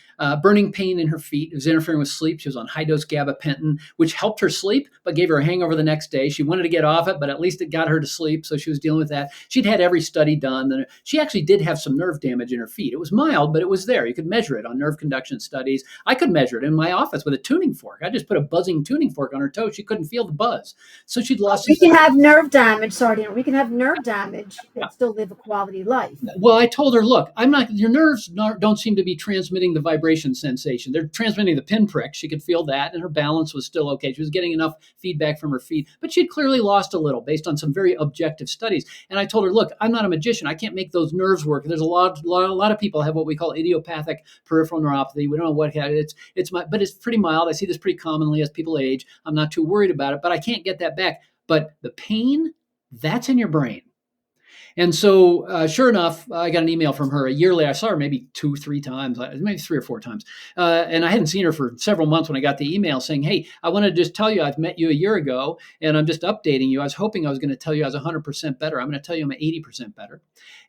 burning pain in her feet. It was interfering with sleep. She was on high dose gabapentin, which helped her sleep, but gave her a hangover the next day. She wanted to get off it, but at least it got her to sleep. So she was dealing with that. She'd had every study done. And she actually did have some nerve damage in her feet. It was mild, but it was there. You could measure it on nerve conduction studies. I could measure it in my office with a tuning fork. I just put a buzzing tuning fork on her toe. She couldn't feel the buzz. So she'd lost We some. can have nerve damage, sorry, we can have nerve damage Yeah. and still live a quality life. Well, I told her, look, I'm not. Your nerves don't seem to be transmitting the vibration sensation. They're transmitting the pinprick. She could feel that, and her balance was still okay. She was getting enough feedback from her feet, but she'd clearly lost a little based on some very objective studies. And I told her, look, I'm not a magician. I can't make those nerves work. There's a lot of people have what we call idiopathic peripheral neuropathy. We don't know what but it's pretty mild. I see this pretty commonly as people age. I'm not too worried about it, but I can't get that back. But the pain, that's in your brain. And so, sure enough, I got an email from her a year later. I saw her maybe 2, 3 times, maybe 3 or 4 times. And I hadn't seen her for several months when I got the email saying, hey, I want to just tell you I've met you a year ago and I'm just updating you. I was hoping I was going to tell you I was 100% better. I'm going to tell you I'm 80% better.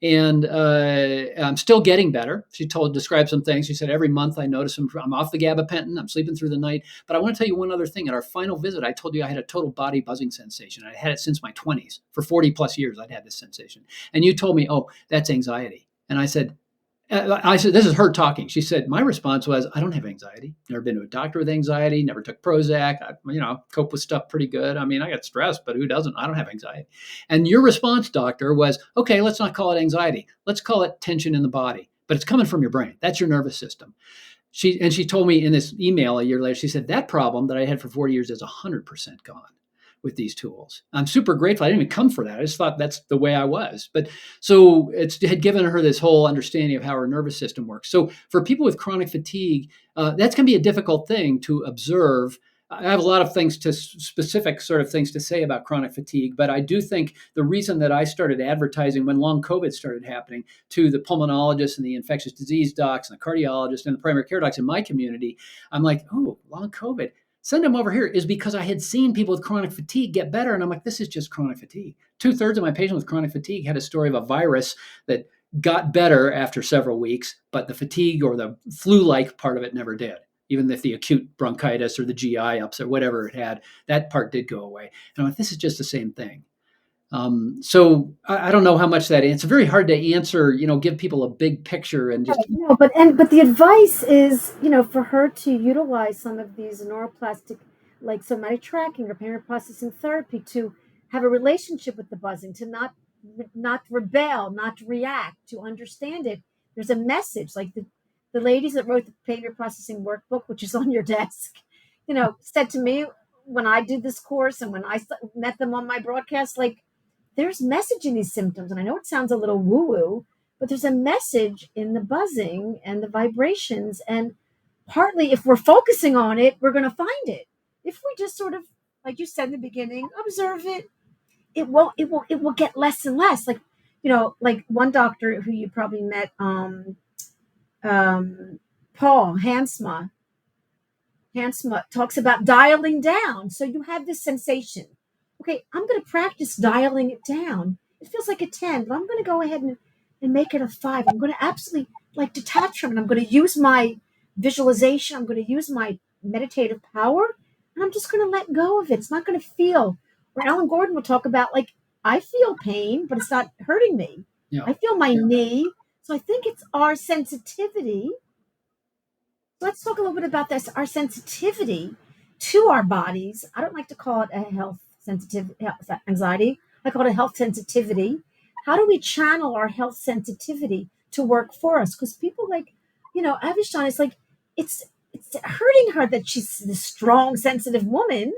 And I'm still getting better. She described some things. She said, every month I notice I'm off the gabapentin. I'm sleeping through the night. But I want to tell you one other thing. At our final visit, I told you I had a total body buzzing sensation. I had it since my 20s. For 40 plus years, I'd had this sensation. And you told me, oh, that's anxiety. And I said, this is her talking. She said, my response was, I don't have anxiety. Never been to a doctor with anxiety. Never took Prozac. Cope with stuff pretty good. I mean, I got stressed, but who doesn't? I don't have anxiety. And your response, doctor, was, okay, let's not call it anxiety. Let's call it tension in the body. But it's coming from your brain. That's your nervous system. She told me in this email a year later, she said, that problem that I had for 40 years is 100% gone with these tools. I'm super grateful. I didn't even come for that. I just thought that's the way I was. But so it had given her this whole understanding of how her nervous system works. So for people with chronic fatigue, that's going to be a difficult thing to observe. I have a lot of specific sort of things to say about chronic fatigue, but I do think the reason that I started advertising when long COVID started happening to the pulmonologists and the infectious disease docs and the cardiologists and the primary care docs in my community, I'm like, oh, long COVID, send them over here, is because I had seen people with chronic fatigue get better. And I'm like, this is just chronic fatigue. 2/3 of my patients with chronic fatigue had a story of a virus that got better after several weeks, but the fatigue or the flu-like part of it never did. Even if the acute bronchitis or the GI upset, whatever it had, that part did go away. And I'm like, this is just the same thing. So I don't know how much that answer. It's very hard to answer, give people a big picture and just. No, but the advice is, for her to utilize some of these neuroplastic, like somatic tracking or parent processing therapy, to have a relationship with the buzzing, to not rebel, not react, to understand it. There's a message, like the ladies that wrote the behavior processing workbook, which is on your desk, said to me when I did this course and when I met them on my broadcast, like, there's message in these symptoms. And I know it sounds a little woo-woo, but there's a message in the buzzing and the vibrations. And partly, if we're focusing on it, we're going to find it. If we just sort of, like you said in the beginning, observe it, it will get less and less. Like, like one doctor who you probably met, Paul Hansma talks about dialing down. So you have this sensation. Okay, I'm going to practice dialing it down. It feels like a 10, but I'm going to go ahead and make it a 5. I'm going to absolutely detach from it. I'm going to use my visualization. I'm going to use my meditative power, and I'm just going to let go of it. It's not going to feel. Or Alan Gordon will talk about, I feel pain, but it's not hurting me. Yeah. I feel my knee. So I think it's our sensitivity. Let's talk a little bit about this, our sensitivity to our bodies. I don't like to call it a health anxiety. I call it a health sensitivity. How do we channel our health sensitivity to work for us? Because people Avishon, it's it's hurting her that she's this strong, sensitive woman.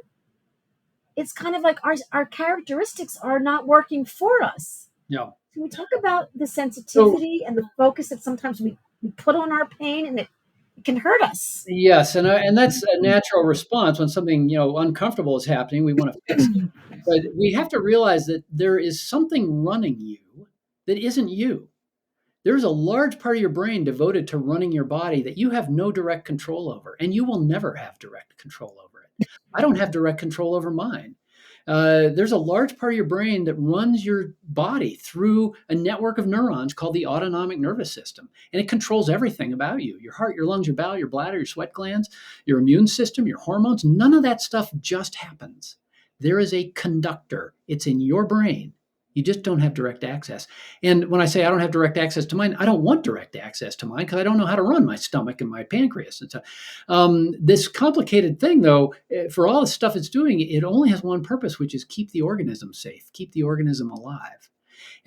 It's kind of like our characteristics are not working for us. Yeah. Can we talk about the So sensitivity and the focus that sometimes we put on our pain, and it can hurt us? yes, and that's a natural response when something uncomfortable is happening. We want to fix it, but we have to realize that there is something running you that isn't you. There's a large part of your brain devoted to running your body that you have no direct control over, and you will never have direct control over it. I don't have direct control over mine. There's a large part of your brain that runs your body through a network of neurons called the autonomic nervous system, and it controls everything about you: your heart, your lungs, your bowel, your bladder, your sweat glands, your immune system, your hormones. None of that stuff just happens. There is a conductor, it's in your brain. You just don't have direct access. And when I say I don't have direct access to mine, I don't want direct access to mine because I don't know how to run my stomach and my pancreas. And so, this complicated thing, though, for all the stuff it's doing, it only has one purpose, which is keep the organism safe, keep the organism alive.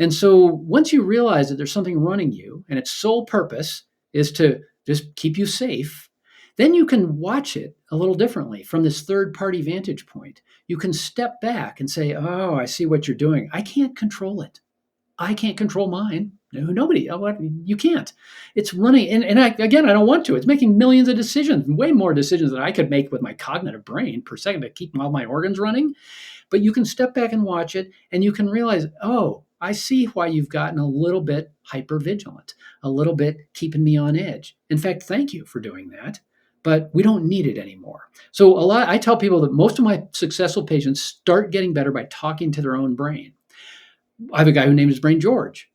And so once you realize that there's something running you and its sole purpose is to just keep you safe, then you can watch it a little differently from this third party vantage point. You can step back and say, oh, I see what you're doing. I can't control it. I can't control mine. No, nobody. You can't. It's running. Again, I don't want to. It's making millions of decisions, way more decisions than I could make with my cognitive brain per second to keep all my organs running. But you can step back and watch it, and you can realize, oh, I see why you've gotten a little bit hyper vigilant, a little bit keeping me on edge. In fact, thank you for doing that. But we don't need it anymore. So I tell people that most of my successful patients start getting better by talking to their own brain. I have a guy who named his brain George.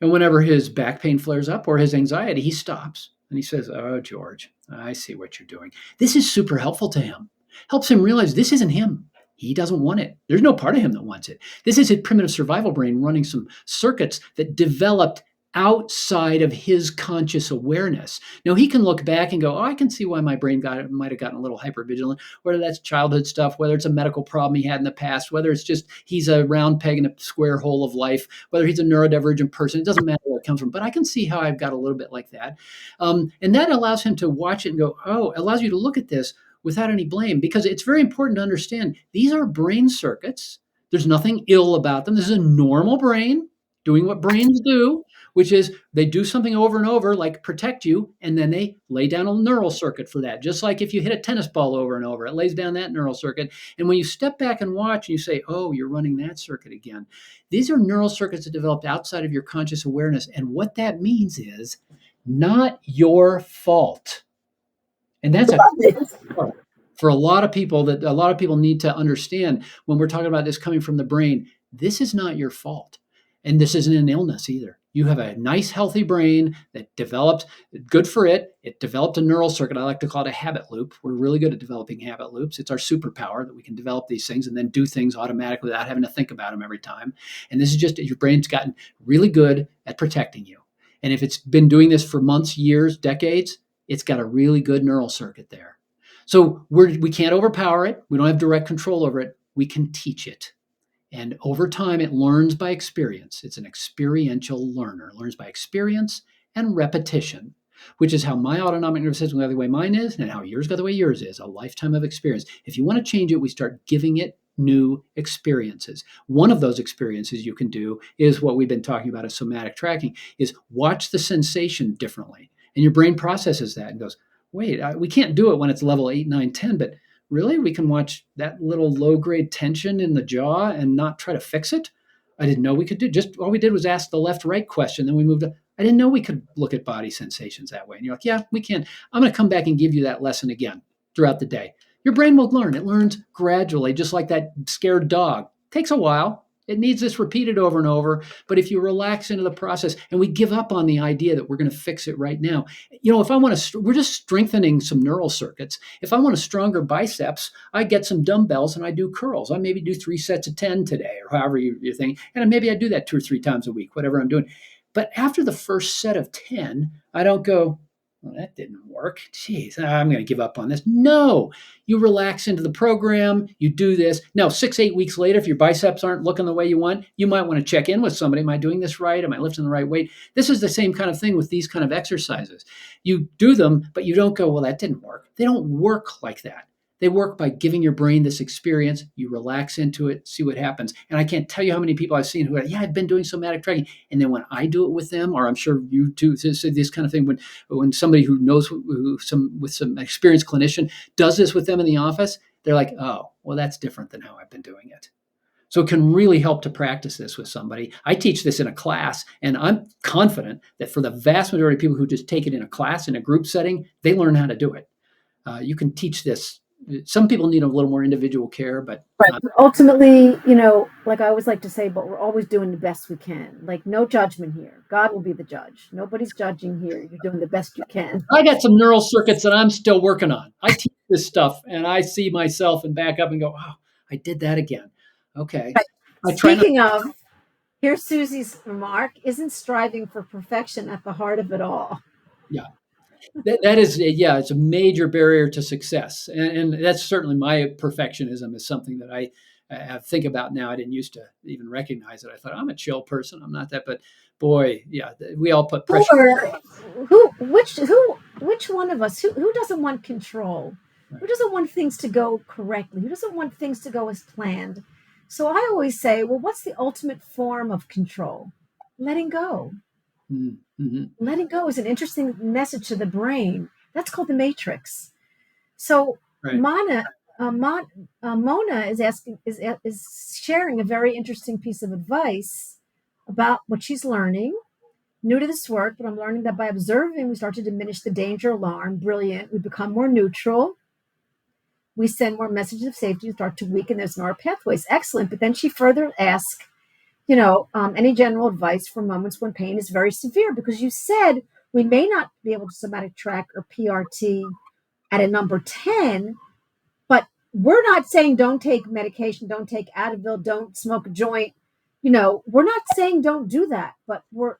And whenever his back pain flares up or his anxiety, he stops and he says, oh, George, I see what you're doing. This is super helpful to him. Helps him realize this isn't him. He doesn't want it. There's no part of him that wants it. This is his primitive survival brain running some circuits that developed outside of his conscious awareness. Now he can look back and go, oh, I can see why my brain might have gotten a little hypervigilant, whether that's childhood stuff, whether it's a medical problem he had in the past, whether it's just he's a round peg in a square hole of life, whether he's a neurodivergent person. It doesn't matter where it comes from, but I can see how I've got a little bit like that. And that allows him to watch it and go, oh, it allows you to look at this without any blame, because it's very important to understand these are brain circuits. There's nothing ill about them. This is a normal brain doing what brains do, which is they do something over and over, like protect you, and then they lay down a neural circuit for that. Just like if you hit a tennis ball over and over, it lays down that neural circuit. And when you step back and watch and you say, oh, you're running that circuit again, these are neural circuits that developed outside of your conscious awareness. And what that means is not your fault. And that's a for a lot of people that a lot of people need to understand when we're talking about this coming from the brain. This is not your fault. And this isn't an illness either. You have a nice, healthy brain that developed, good for it. It developed a neural circuit. I like to call it a habit loop. We're really good at developing habit loops. It's our superpower that we can develop these things and then do things automatically without having to think about them every time. And this is just your brain's gotten really good at protecting you. And if it's been doing this for months, years, decades, it's got a really good neural circuit there. So we can't overpower it. We don't have direct control over it. We can teach it. And over time, it learns by experience. It's an experiential learner. It learns by experience and repetition, which is how my autonomic nervous system got the way mine is and how yours got the way yours is, a lifetime of experience. If you want to change it, we start giving it new experiences. One of those experiences you can do is what we've been talking about as somatic tracking, is watch the sensation differently. And your brain processes that and goes, wait, we can't do it when it's level 8, 9, 10, but really, we can watch that little low-grade tension in the jaw and not try to fix it? I didn't know we could do. Just all we did was ask the left-right question. Then we moved. I didn't know we could look at body sensations that way. And you're like, yeah, we can. I'm going to come back and give you that lesson again throughout the day. Your brain will learn. It learns gradually, just like that scared dog. Takes a while. It needs this repeated over and over. But if you relax into the process and we give up on the idea that we're going to fix it right now, if I want to, we're just strengthening some neural circuits. If I want a stronger biceps, I get some dumbbells and I do curls. I maybe do 3 sets of 10 today or however you think. And maybe I do that 2 or 3 times a week, whatever I'm doing. But after the first set of 10, I don't go, well, that didn't work. Jeez, I'm going to give up on this. No, you relax into the program. You do this. Now, 6, 8 weeks later, if your biceps aren't looking the way you want, you might want to check in with somebody. Am I doing this right? Am I lifting the right weight? This is the same kind of thing with these kind of exercises. You do them, but you don't go, well, that didn't work. They don't work like that. They work by giving your brain this experience. You relax into it, see what happens. And I can't tell you how many people I've seen who are, yeah, I've been doing somatic tracking. And then when I do it with them, or I'm sure you too, this kind of thing, when somebody who knows with some experienced clinician does this with them in the office, they're like, oh, well, that's different than how I've been doing it. So it can really help to practice this with somebody. I teach this in a class, and I'm confident that for the vast majority of people who just take it in a class, in a group setting, they learn how to do it. You can teach this. Some people need a little more individual care, but Right. Ultimately, like I always like to say, but we're always doing the best we can. Like, no judgment here. God will be the judge. Nobody's judging here. You're doing the best you can. I got some neural circuits that I'm still working on. I teach this stuff, and I see myself and back up and go, oh, I did that again. Okay. Right. I try not. Speaking of, here's Susie's remark: isn't striving for perfection at the heart of it all? Yeah. That is, yeah, it's a major barrier to success. And that's certainly my perfectionism is something that I think about now. I didn't used to even recognize it. I thought I'm a chill person. I'm not that, but boy, yeah, we all put pressure. Which one of us, who doesn't want control? Who doesn't want things to go correctly? Who doesn't want things to go as planned? So I always say, well, what's the ultimate form of control? Letting go. Mm-hmm. Letting go is an interesting message to the brain. That's called the matrix. So Right. Mona is sharing a very interesting piece of advice about what she's learning. New to this work, but I'm learning that by observing, we start to diminish the danger alarm. Brilliant. We become more neutral. We send more messages of safety, start to weaken those neural pathways. Excellent. But then she further asks, any general advice for moments when pain is very severe? Because you said we may not be able to somatic track or PRT at a number 10, but we're not saying don't take medication, don't take Advil, don't smoke a joint. We're not saying don't do that, but go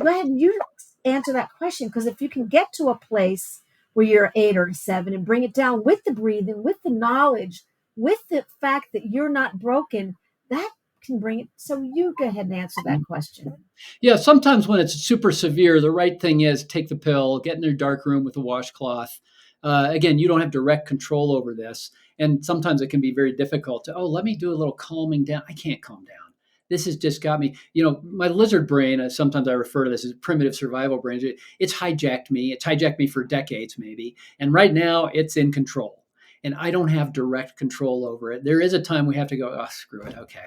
ahead and you answer that question, because if you can get to a place where you're 8 or 7 and bring it down with the breathing, with the knowledge, with the fact that you're not broken, that can bring it. So you go ahead and answer that question. Yeah, sometimes when it's super severe, the right thing is take the pill, get in their dark room with a washcloth. Again, you don't have direct control over this. And sometimes it can be very difficult to, let me do a little calming down. I can't calm down. This has just got me, my lizard brain, sometimes I refer to this as primitive survival brain. It's hijacked me. It's hijacked me for decades, maybe. And right now it's in control. And I don't have direct control over it. There is a time we have to go, oh, screw it. Okay.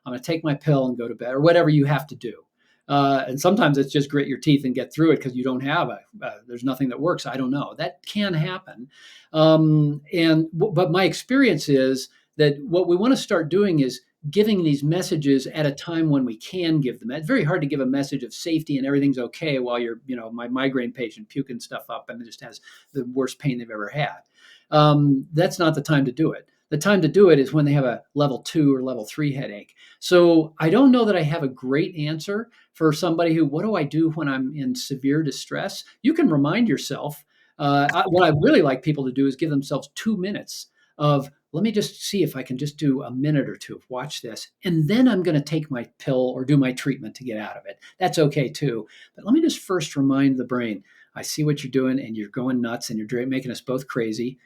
I'm going to take my pill and go to bed, or whatever you have to do. And sometimes it's just grit your teeth and get through it because you don't have there's nothing that works. I don't know. That can happen. But my experience is that what we want to start doing is giving these messages at a time when we can give them. It's very hard to give a message of safety and everything's okay while you're, my migraine patient puking stuff up and just has the worst pain they've ever had. That's not the time to do it. The time to do it is when they have a level 2 or level 3 headache. So I don't know that I have a great answer for somebody who, what do I do when I'm in severe distress? You can remind yourself. What I really like people to do is give themselves 2 minutes of, let me just see if I can just do a minute or two, watch this. And then I'm going to take my pill or do my treatment to get out of it. That's okay too. But let me just first remind the brain, I see what you're doing and you're going nuts and you're making us both crazy.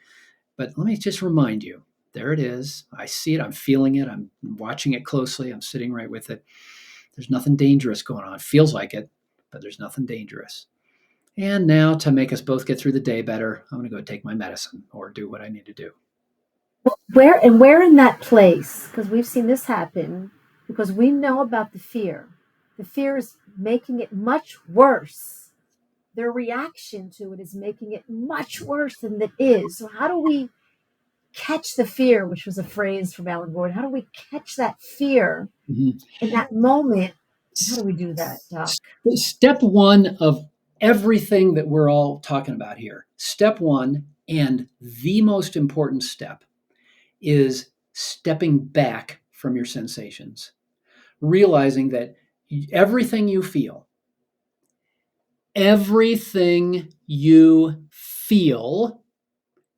But let me just remind you, there it is. I see it. I'm feeling it. I'm watching it closely. I'm sitting right with it. There's nothing dangerous going on. It feels like it, but there's nothing dangerous. And now to make us both get through the day better, I'm going to go take my medicine or do what I need to do. Where in that place, because we've seen this happen, because we know about the fear. The fear is making it much worse. Their reaction to it is making it much worse than it is. So how do we catch the fear, which was a phrase from Alan Gordon? How do we catch that fear in that moment? How do we do that, Doc? Step one of everything that we're all talking about here, step one, and the most important step, is stepping back from your sensations, realizing that everything you feel Everything you feel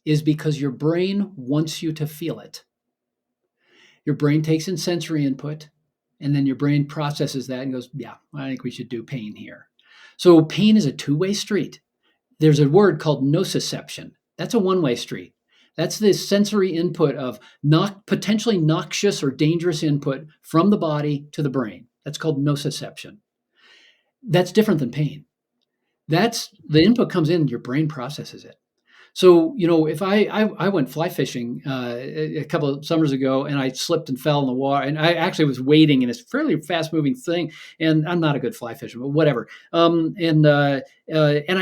is because your brain wants you to feel it. Your brain takes in sensory input, and then your brain processes that and goes, yeah, I think we should do pain here. So pain is a two-way street. There's a word called nociception. That's a one-way street. That's the sensory input of potentially noxious or dangerous input from the body to the brain. That's called nociception. That's different than pain. That's the input comes in, your brain processes it. So, if I went fly fishing a couple of summers ago and I slipped and fell in the water, and I actually was wading in this fairly fast moving thing, and I'm not a good fly fisherman, but whatever. And I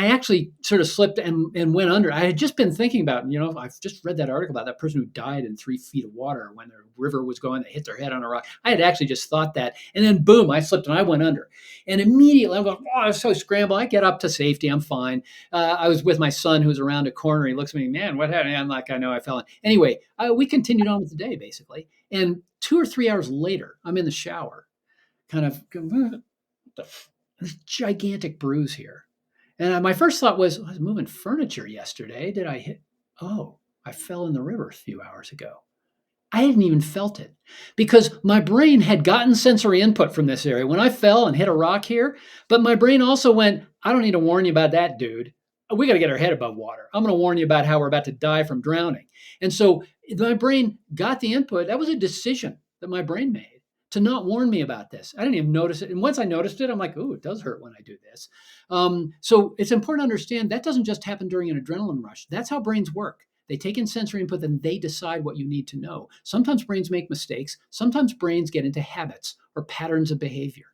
actually sort of slipped and went under. I had just been thinking about, I've just read that article about that person who died in 3 feet of water when the river was going, they hit their head on a rock. I had actually just thought that. And then boom, I slipped and I went under. And immediately I'm going, oh, I was so scrambled. I get up to safety. I'm fine. I was with my son who's around a corner. He looks at me, man, what happened? I'm like, I know I fell in. Anyway, we continued on with the day basically. And 2 or 3 hours later, I'm in the shower, kind of this gigantic bruise here. And my first thought was, I was moving furniture yesterday. Did I hit? Oh, I fell in the river a few hours ago. I hadn't even felt it because my brain had gotten sensory input from this area when I fell and hit a rock here. But my brain also went, I don't need to warn you about that, dude. We got to get our head above water. I'm going to warn you about how we're about to die from drowning. And so my brain got the input. That was a decision that my brain made to not warn me about this. I didn't even notice it. And once I noticed it, I'm like, oh, it does hurt when I do this. So it's important to understand that doesn't just happen during an adrenaline rush. That's how brains work. They take in sensory input, then they decide what you need to know. Sometimes brains make mistakes. Sometimes brains get into habits or patterns of behavior.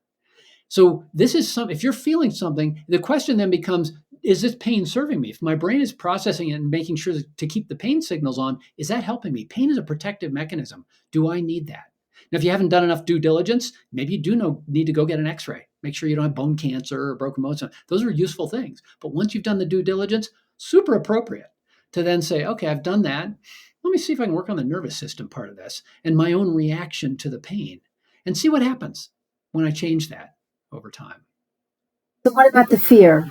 So this is if you're feeling something, the question then becomes, is this pain serving me? If my brain is processing it and making sure to keep the pain signals on, is that helping me? Pain is a protective mechanism. Do I need that? Now, if you haven't done enough due diligence, maybe you do need to go get an x-ray. Make sure you don't have bone cancer or broken bones. Those are useful things. But once you've done the due diligence, super appropriate to then say, okay, I've done that. Let me see if I can work on the nervous system part of this and my own reaction to the pain and see what happens when I change that over time. So what about the fear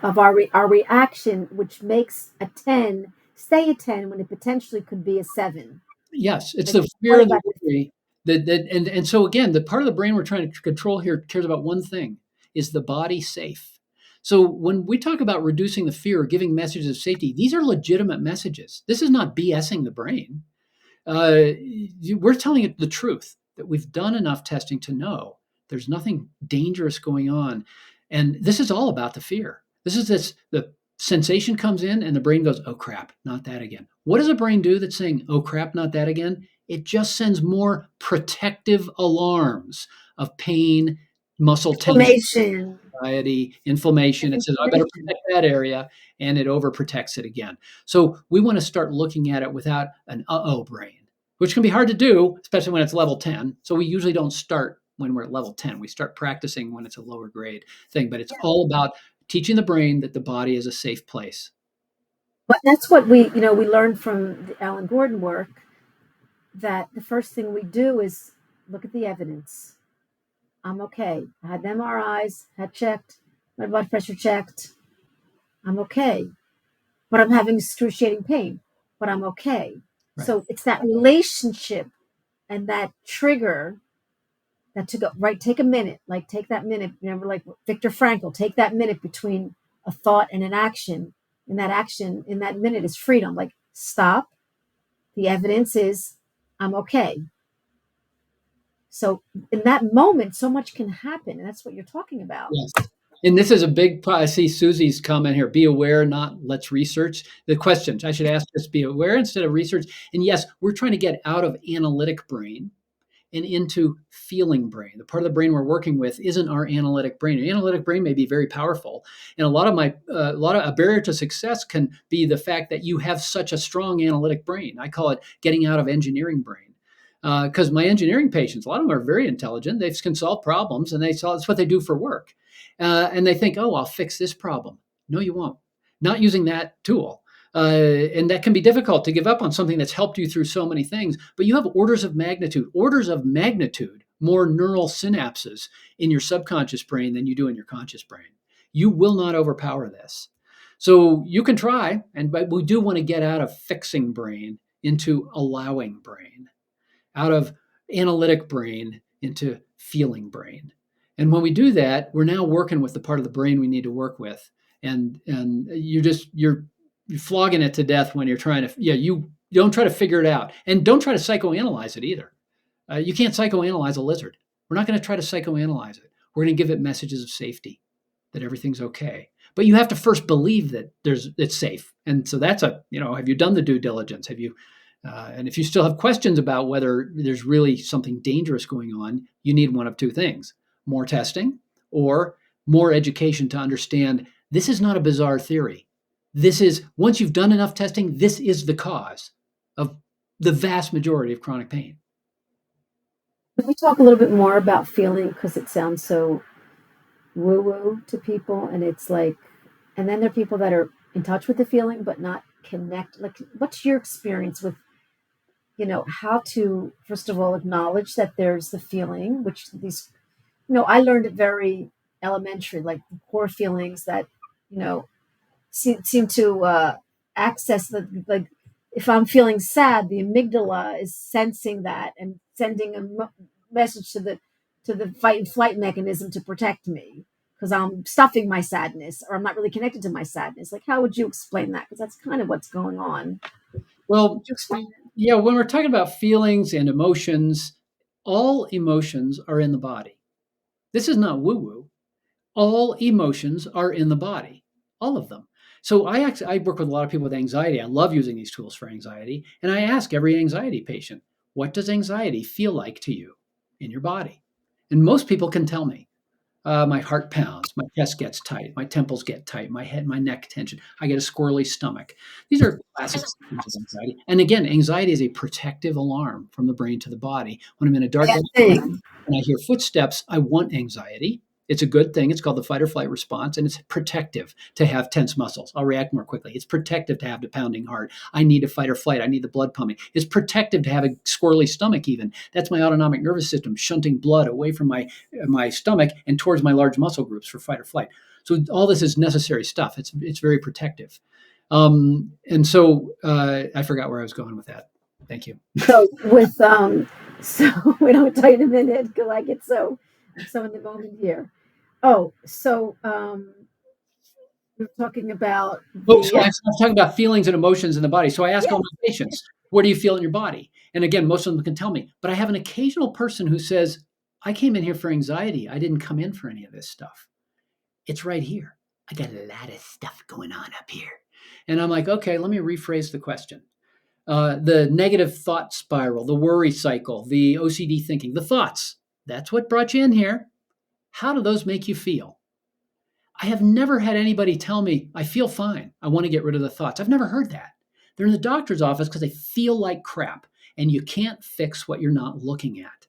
of our reaction, which makes a 10 stay a 10 when it potentially could be a 7? Yes, it's the fear and the worry. And so again, the part of the brain we're trying to control here cares about one thing: is the body safe? So when we talk about reducing the fear or giving messages of safety, these are legitimate messages. This is not BSing the brain. We're telling it the truth that we've done enough testing to know there's nothing dangerous going on. And this is all about the fear. The sensation comes in and the brain goes, oh crap, not that again. What does a brain do that's saying, oh crap, not that again? It just sends more protective alarms of pain, muscle tension, anxiety, inflammation. It says, I better protect that area, and it overprotects it again. So we want to start looking at it without an uh-oh brain, which can be hard to do, especially when it's level 10. So we usually don't start when we're at level 10. We start practicing when it's a lower grade thing, but it's all about teaching the brain that the body is a safe place. But that's what we learned from the Alan Gordon work, that the first thing we do is look at the evidence. I'm okay. I had MRIs, had checked, my blood pressure checked. I'm okay. But I'm having excruciating pain, but I'm okay. Right. So it's that relationship and that trigger that to go, right, take a minute, like take that minute, remember, like Viktor Frankl, take that minute between a thought and an action. And that action in that minute is freedom. Like, stop. The evidence is I'm okay. So in that moment, so much can happen. And that's what you're talking about. Yes. And this is a big, I see Susie's comment here, be aware, not let's research. The questions I should ask, just be aware instead of research. And yes, we're trying to get out of analytic brain and into feeling brain. The part of the brain we're working with isn't our analytic brain. An analytic brain may be very powerful. And a barrier to success can be the fact that you have such a strong analytic brain. I call it getting out of engineering brain. Because my engineering patients, a lot of them are very intelligent. They can solve problems, and that's what they do for work. And they think, oh, I'll fix this problem. No, you won't. Not using that tool. And that can be difficult to give up on something that's helped you through so many things. But you have orders of magnitude more neural synapses in your subconscious brain than you do in your conscious brain. You will not overpower this. So you can try, but we do want to get out of fixing brain into allowing brain, out of analytic brain into feeling brain. And when we do that, we're now working with the part of the brain we need to work with. And you're flogging it to death when you're trying to, you don't try to figure it out. And don't try to psychoanalyze it either. You can't psychoanalyze a lizard. We're not going to try to psychoanalyze it. We're going to give it messages of safety, that everything's okay. But you have to first believe that it's safe. And so that's have you done the due diligence? Have you, and if you still have questions about whether there's really something dangerous going on, you need one of two things: more testing or more education to understand this is not a bizarre theory. This is, once you've done enough testing, this is the cause of the vast majority of chronic pain. Can we talk a little bit more about feeling, because it sounds so woo-woo to people, and it's like, and then there are people that are in touch with the feeling but not connect. Like, what's your experience with, how to, first of all, acknowledge that there's the feeling, which these, I learned it very elementary, like the core feelings that, seem to access like, if I'm feeling sad, the amygdala is sensing that and sending a message to the fight and flight mechanism to protect me, because I'm stuffing my sadness, or I'm not really connected to my sadness. Like, how would you explain that? Because that's kind of what's going on. Well, Would you explain that? yeah, when we're talking about feelings and emotions, all emotions are in the body. This is not woo-woo. All emotions are in the body, all of them. So I work with a lot of people with anxiety. I love using these tools for anxiety. And I ask every anxiety patient, what does anxiety feel like to you in your body? And most people can tell me. My heart pounds, my chest gets tight, my temples get tight, my neck tension. I get a squirrely stomach. These are classic symptoms of anxiety. And again, anxiety is a protective alarm from the brain to the body. When I'm in a dark Bad place thing. and I hear footsteps, I want anxiety. It's a good thing. It's called the fight or flight response, and it's protective to have tense muscles. I'll react more quickly. It's protective to have the pounding heart. I need to fight or flight. I need the blood pumping. It's protective to have a squirrely stomach even. That's my autonomic nervous system shunting blood away from my stomach and towards my large muscle groups for fight or flight. So all this is necessary stuff. It's very protective. And so I forgot where I was going with that. Thank you. So with so we don't tell you in a minute, because I get so in the moment here. Oh, so we're talking about Oh, so I the was talking about feelings and emotions in the body. So I ask all yes. my patients, what do you feel in your body? And again, most of them can tell me. But I have an occasional person who says, I came in here for anxiety. I didn't come in for any of this stuff. It's right here. I got a lot of stuff going on up here. And I'm like, okay, let me rephrase the question. The negative thought spiral, the worry cycle, the OCD thinking, the thoughts, that's what brought you in here. How do those make you feel? I have never had anybody tell me, I feel fine. I want to get rid of the thoughts. I've never heard that. They're in the doctor's office because they feel like crap, and you can't fix what you're not looking at.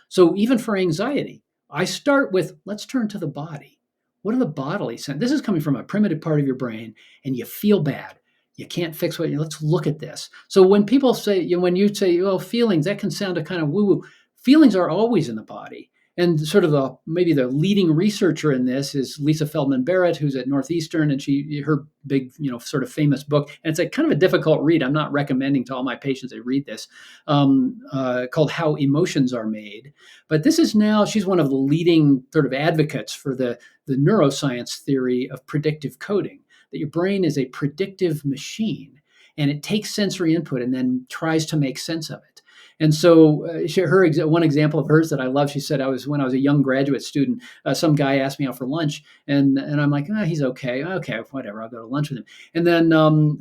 So even for anxiety, I start with, let's turn to the body. What are the bodily sense? This is coming from a primitive part of your brain, and you feel bad. You can't fix what you, let's look at this. So when people say, when you say, oh, feelings, that can sound a kind of woo-woo. Feelings are always in the body. And sort of maybe the leading researcher in this is Lisa Feldman Barrett, who's at Northeastern, and her big, sort of famous book. And it's a kind of a difficult read. I'm not recommending to all my patients they read this, called How Emotions Are Made. But this is now, she's one of the leading sort of advocates for the neuroscience theory of predictive coding, that your brain is a predictive machine and it takes sensory input and then tries to make sense of it. And so one example of hers that I love, she said, when I was a young graduate student, some guy asked me out for lunch, and I'm like, he's okay. Okay, whatever, I'll go to lunch with him. And then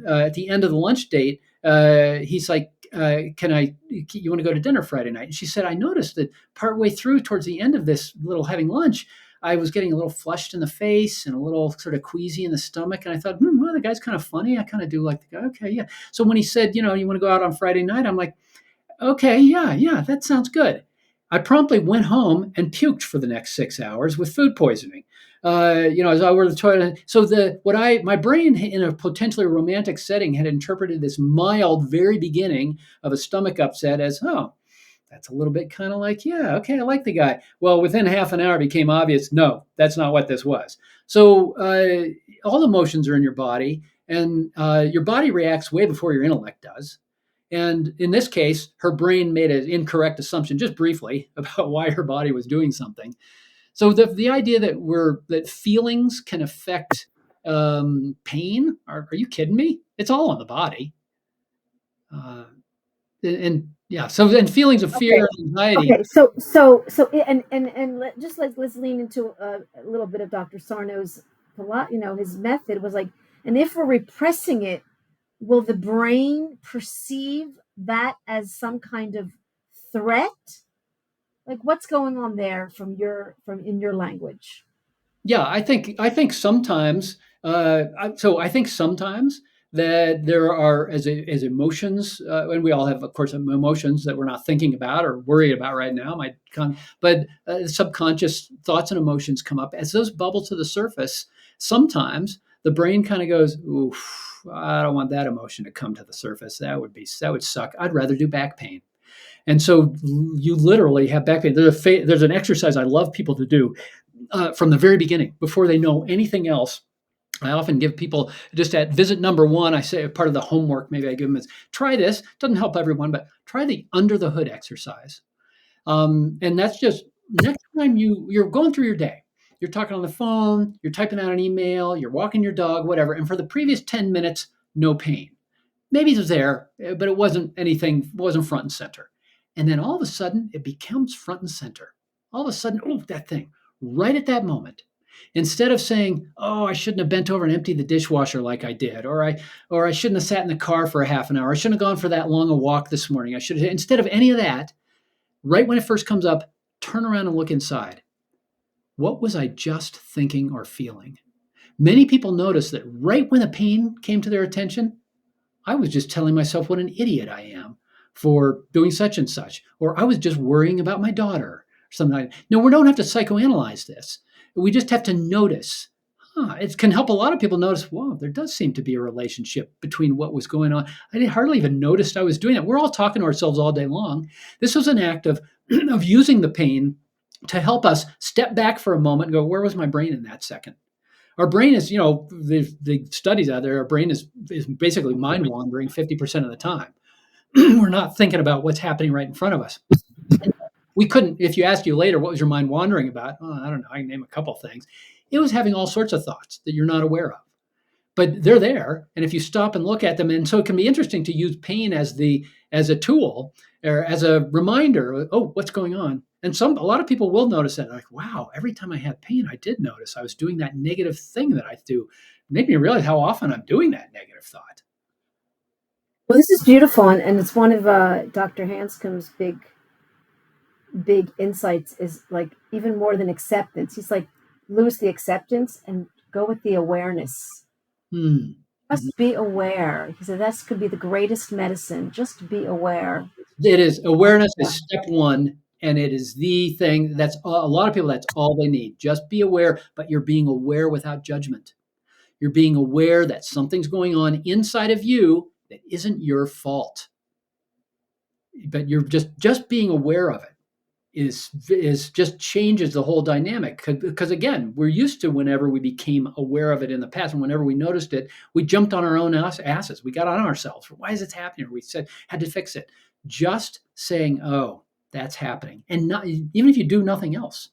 at the end of the lunch date, he's like, you want to go to dinner Friday night? And she said, I noticed that partway through towards the end of this little having lunch, I was getting a little flushed in the face and a little sort of queasy in the stomach. And I thought, well, the guy's kind of funny. I kind of do like the guy. Okay, yeah. So when he said, you want to go out on Friday night, I'm like, okay, yeah, that sounds good. I promptly went home and puked for the next 6 hours with food poisoning. As I were to the toilet. So my brain in a potentially romantic setting had interpreted this mild, very beginning of a stomach upset as, That's a little bit kind of like, yeah, okay, I like the guy. Well, within half an hour, it became obvious, no, that's not what this was. So all the emotions are in your body, and your body reacts way before your intellect does. And in this case, her brain made an incorrect assumption, just briefly, about why her body was doing something. So the idea that feelings can affect pain, are you kidding me? It's all on the body. Uh, and yeah, so and feelings of fear Okay. and anxiety. Okay. Just like let's lean into a little bit of Dr. Sarno's, his method was like, and if we're repressing it, will the brain perceive that as some kind of threat? Like, what's going on there from in your language? Yeah, I think sometimes. I think sometimes that there are as emotions, and we all have, of course, emotions that we're not thinking about or worried about right now. But subconscious thoughts and emotions come up as those bubble to the surface. Sometimes the brain kind of goes, "Oof, I don't want that emotion to come to the surface. That would suck. I'd rather do back pain." And so you literally have back pain. There's an exercise I love people to do from the very beginning before they know anything else. I often give people just at visit number one, I say part of the homework, maybe I give them is try this. Doesn't help everyone, but try the under the hood exercise. And that's just next time you're going through your day, you're talking on the phone, you're typing out an email, you're walking your dog, whatever. And for the previous 10 minutes, no pain. Maybe it was there, but it wasn't front and center. And then all of a sudden, it becomes front and center. All of a sudden, oh, that thing, right at that moment. Instead of saying, "Oh, I shouldn't have bent over and emptied the dishwasher like I did," or I shouldn't have sat in the car for a half an hour, I shouldn't have gone for that long a walk this morning. I should have, instead of any of that, right when it first comes up, turn around and look inside. What was I just thinking or feeling? Many people notice that right when the pain came to their attention, I was just telling myself what an idiot I am for doing such and such, or I was just worrying about my daughter, or something like that. No, we don't have to psychoanalyze this. We just have to notice. It can help a lot of people notice, whoa, there does seem to be a relationship between what was going on. I didn't hardly even noticed I was doing that. We're all talking to ourselves all day long. This was an act of, of using the pain to help us step back for a moment and go, where was my brain in that second? Our brain is, the studies out there, our brain is basically mind wandering 50% of the time. We're not thinking about what's happening right in front of us. We couldn't, if you ask you later, what was your mind wandering about? Oh, I don't know. I can name a couple things. It was having all sorts of thoughts that you're not aware of, but they're there. And if you stop and look at them, and so it can be interesting to use pain as a tool or as a reminder. Oh, what's going on? And a lot of people will notice that, like, wow, every time I had pain, I did notice I was doing that negative thing that I do. It made me realize how often I'm doing that negative thought. Well, this is beautiful, and it's one of Dr. Hanscom's big insights is like even more than acceptance. He's like, lose the acceptance and go with the awareness. Hmm. Just be aware. He said that could be the greatest medicine. Just be aware. It is awareness Yeah. is step one, and it is the thing that's a lot of people. That's all they need. Just be aware, but you're being aware without judgment. You're being aware that something's going on inside of you that isn't your fault, but you're just being aware of it is just changes the whole dynamic because again we're used to whenever we became aware of it in the past and whenever we noticed it we jumped on our own asses, we got on ourselves, why is it happening, we said had to fix it. Just saying, oh, that's happening, and not even if you do nothing else,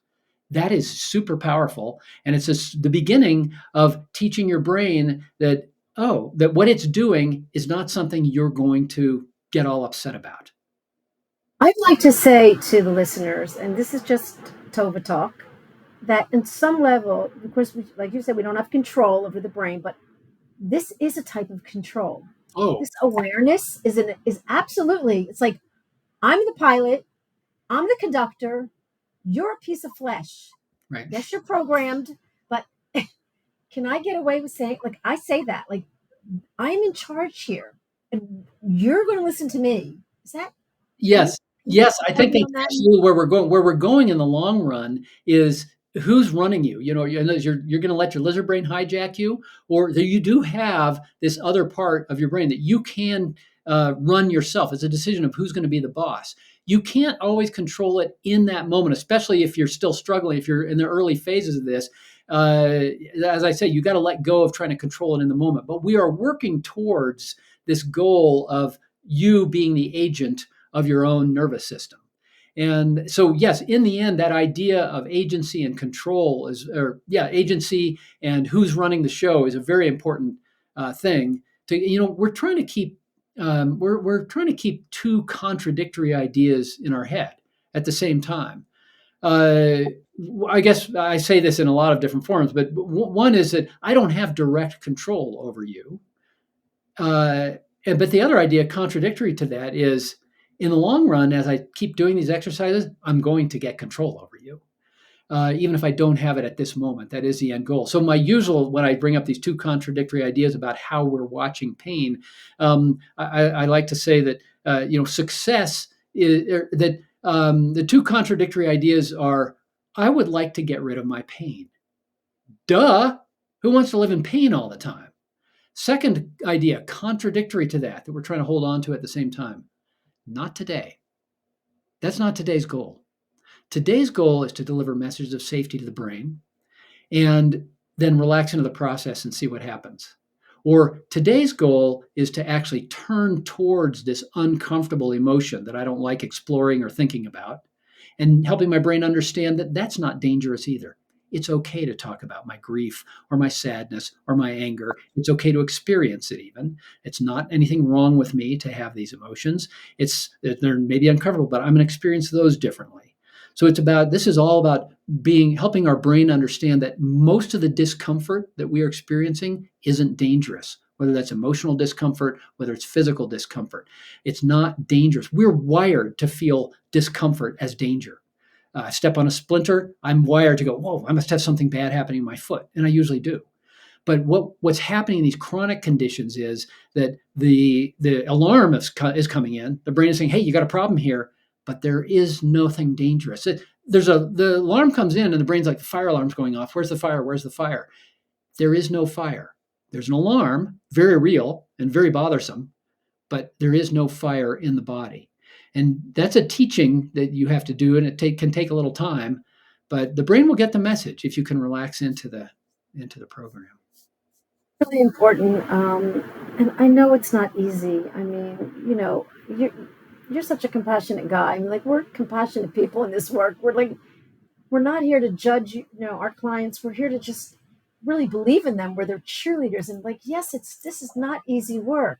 that is super powerful. And it's the beginning of teaching your brain that, oh, that what it's doing is not something you're going to get all upset about. I'd like to say to the listeners, and this is just Tova talk, that in some level, of course, like you said, we don't have control over the brain, but this is a type of control. Oh, This awareness is absolutely. It's like I'm the pilot, I'm the conductor, you're a piece of flesh. right. Yes, you're programmed, but can I get away with saying, like, I say that, like, I'm in charge here, and you're going to listen to me. Is that, can you, Yes, can you yes, I help think me that's on that? absolutely where we're going. Where we're going in the long run is who's running you. You're going to let your lizard brain hijack you, or that you do have this other part of your brain that you can run yourself. It's a decision of who's going to be the boss. You can't always control it in that moment, especially if you're still struggling, if you're in the early phases of this. As I say, you got to let go of trying to control it in the moment. But we are working towards this goal of you being the agent of your own nervous system. And so, yes, in the end, that idea of agency and control agency and who's running the show is a very important thing. We're trying to keep we're trying to keep two contradictory ideas in our head at the same time. Uh, I guess I say this in a lot of different forms, but one is that I don't have direct control over you. But the other idea, contradictory to that, is in the long run, as I keep doing these exercises, I'm going to get control over you. Even if I don't have it at this moment, that is the end goal. So my usual, when I bring up these two contradictory ideas about how we're watching pain, I like to say that success is that the two contradictory ideas are: I would like to get rid of my pain. Duh! Who wants to live in pain all the time? Second idea, contradictory to that we're trying to hold on to at the same time. Not today. That's not today's goal. Today's goal is to deliver messages of safety to the brain and then relax into the process and see what happens. Or today's goal is to actually turn towards this uncomfortable emotion that I don't like exploring or thinking about, and helping my brain understand that that's not dangerous either. It's okay to talk about my grief or my sadness or my anger. It's okay to experience it even. It's not anything wrong with me to have these emotions. They're maybe uncomfortable, but I'm going to experience those differently. So this is all about helping our brain understand that most of the discomfort that we are experiencing isn't dangerous, whether that's emotional discomfort, whether it's physical discomfort. It's not dangerous. We're wired to feel discomfort as danger. Step on a splinter, I'm wired to go, whoa, I must have something bad happening in my foot. And I usually do. But what's happening in these chronic conditions is that the alarm is coming in. The brain is saying, hey, you got a problem here, but there is nothing dangerous. The alarm comes in and the brain's like, the fire alarm's going off. Where's the fire? Where's the fire? There is no fire. There's an alarm, very real and very bothersome, but there is no fire in the body. And that's a teaching that you have to do, and it can take a little time, but the brain will get the message if you can relax into the program. Really important. And I know it's not easy. I mean, you're such a compassionate guy. I mean, like, we're compassionate people in this work. We're not here to judge, our clients. We're here to just really believe in them. We're their cheerleaders. And like, yes, this is not easy work,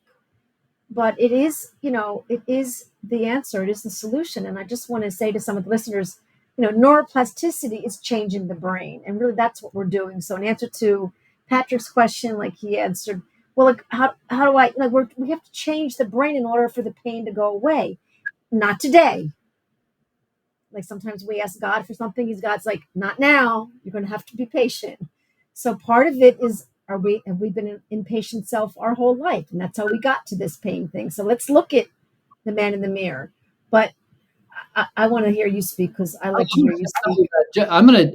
but it is, it is the answer. It is the solution. And I just want to say to some of the listeners, neuroplasticity is changing the brain. And really that's what we're doing. So in answer to Patrick's question, like he answered, well, like, how do I, like, we have to change the brain in order for the pain to go away. Not today. Like sometimes we ask God for something, God's like, not now. You're going to have to be patient. So part of it is, have we been an impatient self our whole life? And that's how we got to this pain thing. So let's look at the man in the mirror. But I want to hear you speak, because I like to hear you speak.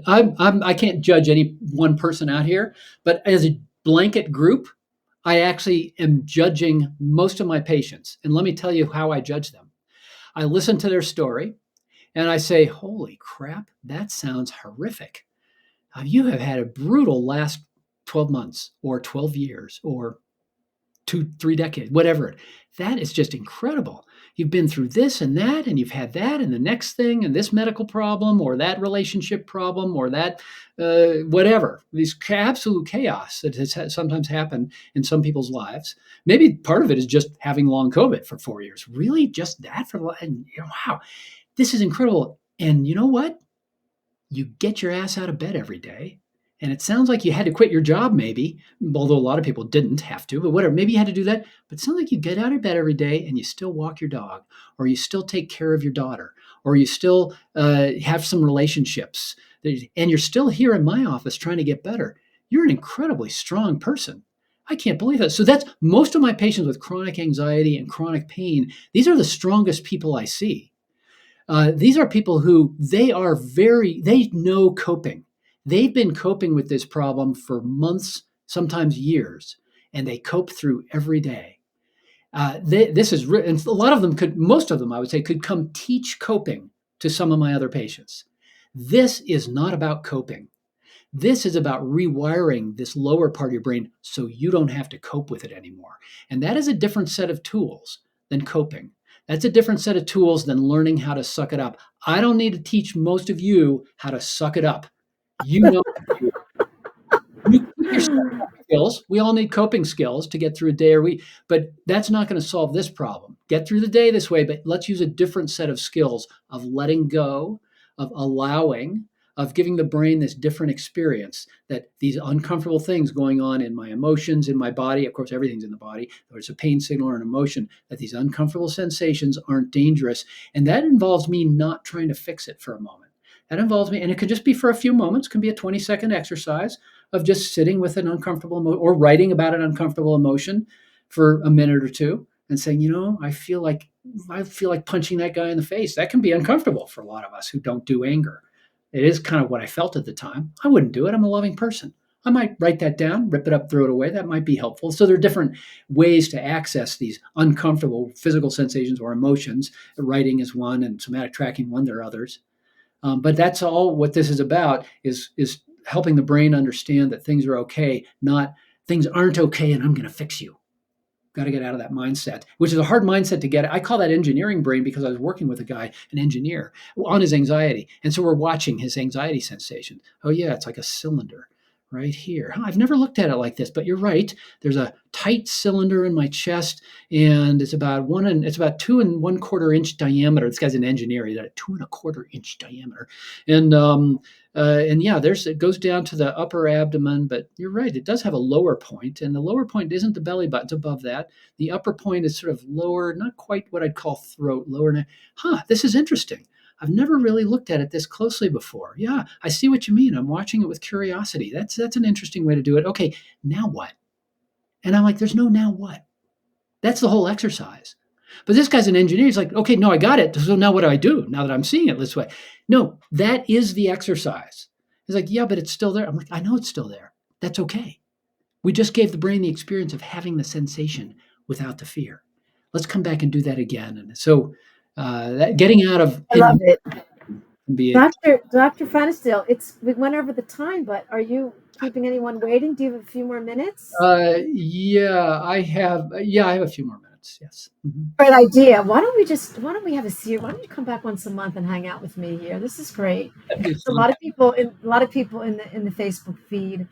I can't judge any one person out here, but as a blanket group, I actually am judging most of my patients. And let me tell you how I judge them. I listen to their story and I say, holy crap, that sounds horrific. You have had a brutal last 12 months or 12 years or 2-3 decades, whatever. That is just incredible. You've been through this and that, and you've had that and the next thing and this medical problem or that relationship problem or that whatever. These absolute chaos that has sometimes happened in some people's lives. Maybe part of it is just having long COVID for 4 years. Really, just that and wow, this is incredible. And you know what? You get your ass out of bed every day. And it sounds like you had to quit your job, maybe, although a lot of people didn't have to, but whatever. Maybe you had to do that. But it sounds like you get out of bed every day and you still walk your dog, or you still take care of your daughter, or you still have some relationships, and you're still here in my office trying to get better. You're an incredibly strong person. I can't believe that. So that's most of my patients with chronic anxiety and chronic pain. These are the strongest people I see. These are people who they know coping. They've been coping with this problem for months, sometimes years, and they cope through every day. This is, and a lot of them most of them, I would say, could come teach coping to some of my other patients. This is not about coping. This is about rewiring this lower part of your brain so you don't have to cope with it anymore. And that is a different set of tools than coping. That's a different set of tools than learning how to suck it up. I don't need to teach most of you how to suck it up. You know, you keep your skills. We all need coping skills to get through a day or week, but that's not going to solve this problem. Get through the day this way, but let's use a different set of skills of letting go, of allowing, of giving the brain this different experience that these uncomfortable things going on in my emotions, in my body, of course, everything's in the body, whether it's a pain signal or an emotion, that these uncomfortable sensations aren't dangerous. And that involves me not trying to fix it for a moment. That involves me, and it could just be for a few moments, it can be a 20-second exercise of just sitting with an uncomfortable emotion or writing about an uncomfortable emotion for a minute or two and saying, I feel like punching that guy in the face. That can be uncomfortable for a lot of us who don't do anger. It is kind of what I felt at the time. I wouldn't do it. I'm a loving person. I might write that down, rip it up, throw it away. That might be helpful. So there are different ways to access these uncomfortable physical sensations or emotions. Writing is one, and somatic tracking one. There are others. But that's all what this is about is helping the brain understand that things are okay, not things aren't okay and I'm going to fix you. Got to get out of that mindset, which is a hard mindset to get. I call that engineering brain because I was working with a guy, an engineer, on his anxiety. And so we're watching his anxiety sensation. Oh, yeah, it's like a cylinder right here. I've never looked at it like this, but you're right. There's a tight cylinder in my chest, and it's about 2 1/4 inch diameter. This guy's an engineer. He's at a 2 1/4 inch diameter, and yeah, it goes down to the upper abdomen. But you're right, it does have a lower point, and the lower point isn't the belly button; it's above that. The upper point is sort of lower, not quite what I'd call throat, lower. This is interesting. I've never really looked at it this closely before. Yeah, I see what you mean. I'm watching it with curiosity. That's an interesting way to do it. Okay, now what? And I'm like, there's no now what? That's the whole exercise. But this guy's an engineer. He's like, okay, no, I got it. So now what do I do now that I'm seeing it this way? No, that is the exercise. He's like, yeah, but it's still there. I'm like, I know it's still there. That's okay. We just gave the brain the experience of having the sensation without the fear. Let's come back and do that again. And so getting out of I love it. can be Dr. Fanestil, we went over the time, but are you keeping anyone waiting? Do you have a few more minutes? Yeah, I have. Yeah, I have a few more minutes. Yes. Mm-hmm. Great idea. Why don't we have a series? Why don't you come back once a month and hang out with me here? This is great. There's a lot of people in the Facebook feed,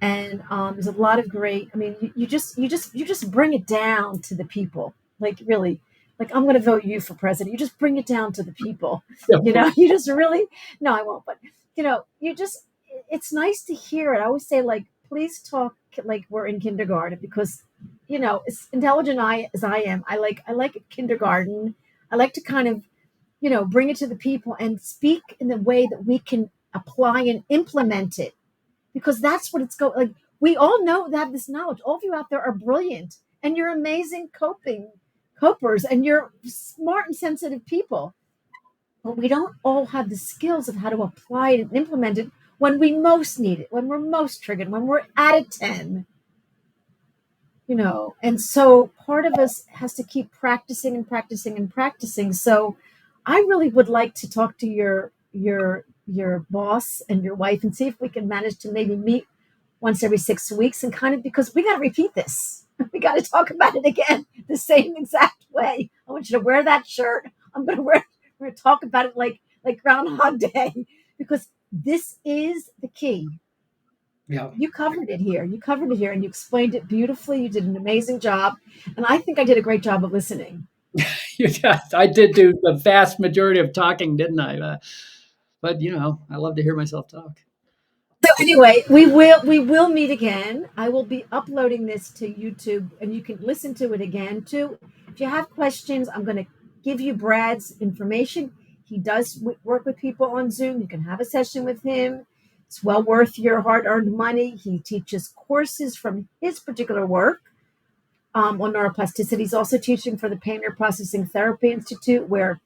and there's a lot of great. I mean, you just bring it down to the people. Like really, like I'm going to vote you for president. You just bring it down to the people. You just really. No, I won't. But it's nice to hear it. I always say like, please talk like we're in kindergarten because as intelligent as I am, I like kindergarten. I like to kind of, bring it to the people and speak in the way that we can apply and implement it, because that's what it's going. Like we all know that have this knowledge. All of you out there are brilliant, and you're amazing copers, and you're smart and sensitive people. But we don't all have the skills of how to apply it and implement it when we most need it, when we're most triggered, when we're at a 10. And so part of us has to keep practicing and practicing and practicing. So I really would like to talk to your boss and your wife and see if we can manage to maybe meet once every 6 weeks, and kind of, because we got to repeat this. We got to talk about it again the same exact way. I want you to wear that shirt. We're going to talk about it like Groundhog Day, because this is the key. Yeah. You covered it here. And you explained it beautifully. You did an amazing job. And I think I did a great job of listening. I did do the vast majority of talking, didn't I? But I love to hear myself talk. So anyway, we will meet again. I will be uploading this to YouTube, and you can listen to it again too. If you have questions, I'm going to give you Brad's information. He does work with people on Zoom. You can have a session with him. It's well worth your hard-earned money. He teaches courses from his particular work on neuroplasticity. He's also teaching for the Pain Reprocessing Therapy Institute, where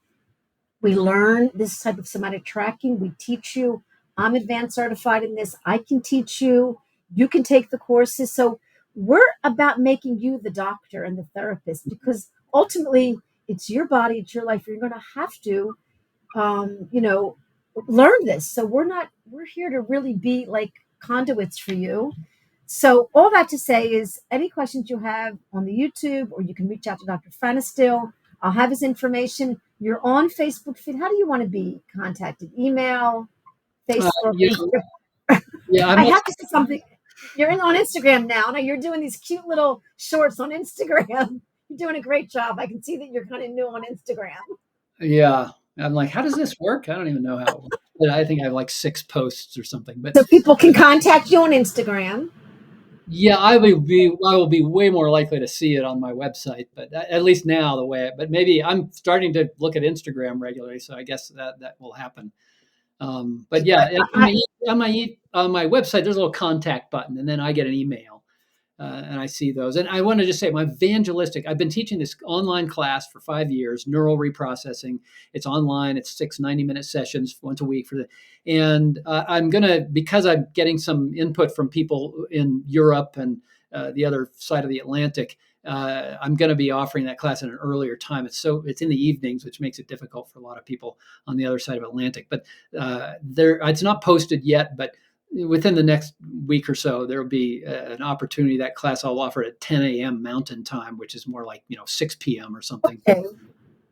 we learn this type of somatic tracking. We teach you. I'm advanced certified in this. I can teach you. You can take the courses. So We're about making you the doctor and the therapist, because ultimately it's your body, it's your life. You're going to have to, you know, learn this. So we're here to really be like conduits for you. So all that to say is, any questions you have on the YouTube, or you can reach out to Dr. Fanestil. I'll have his information. You're on Facebook feed. How do you want to be contacted? Email, Facebook? You know, yeah, I I'm have to say something. You're in on Instagram now. Now you're doing these cute little shorts on Instagram. You're doing a great job. I can see that you're kind of new on Instagram. yeah. I'm like, how does this work? I don't even know how it works. But I think I have like 6 posts or something. But So people can contact you on Instagram. yeah, I will be way more likely to see it on my website, but at least now the way. But maybe I'm starting to look at Instagram regularly, so I guess that will happen. But yeah, I, on my website, there's a little contact button, and then I get an email, and I see those. And I want to just say, my evangelistic. I've been teaching this online class for 5 years, neural reprocessing. It's online. It's 6 90-minute sessions once a week and I'm gonna, because I'm getting some input from people in Europe and the other side of the Atlantic. I'm going to be offering that class at an earlier time. It's in the evenings, which makes it difficult for a lot of people on the other side of Atlantic. But it's not posted yet, but within the next week or so, there will be an opportunity. That class I'll offer at 10 a.m. Mountain Time, which is more like 6 p.m. or something. okay.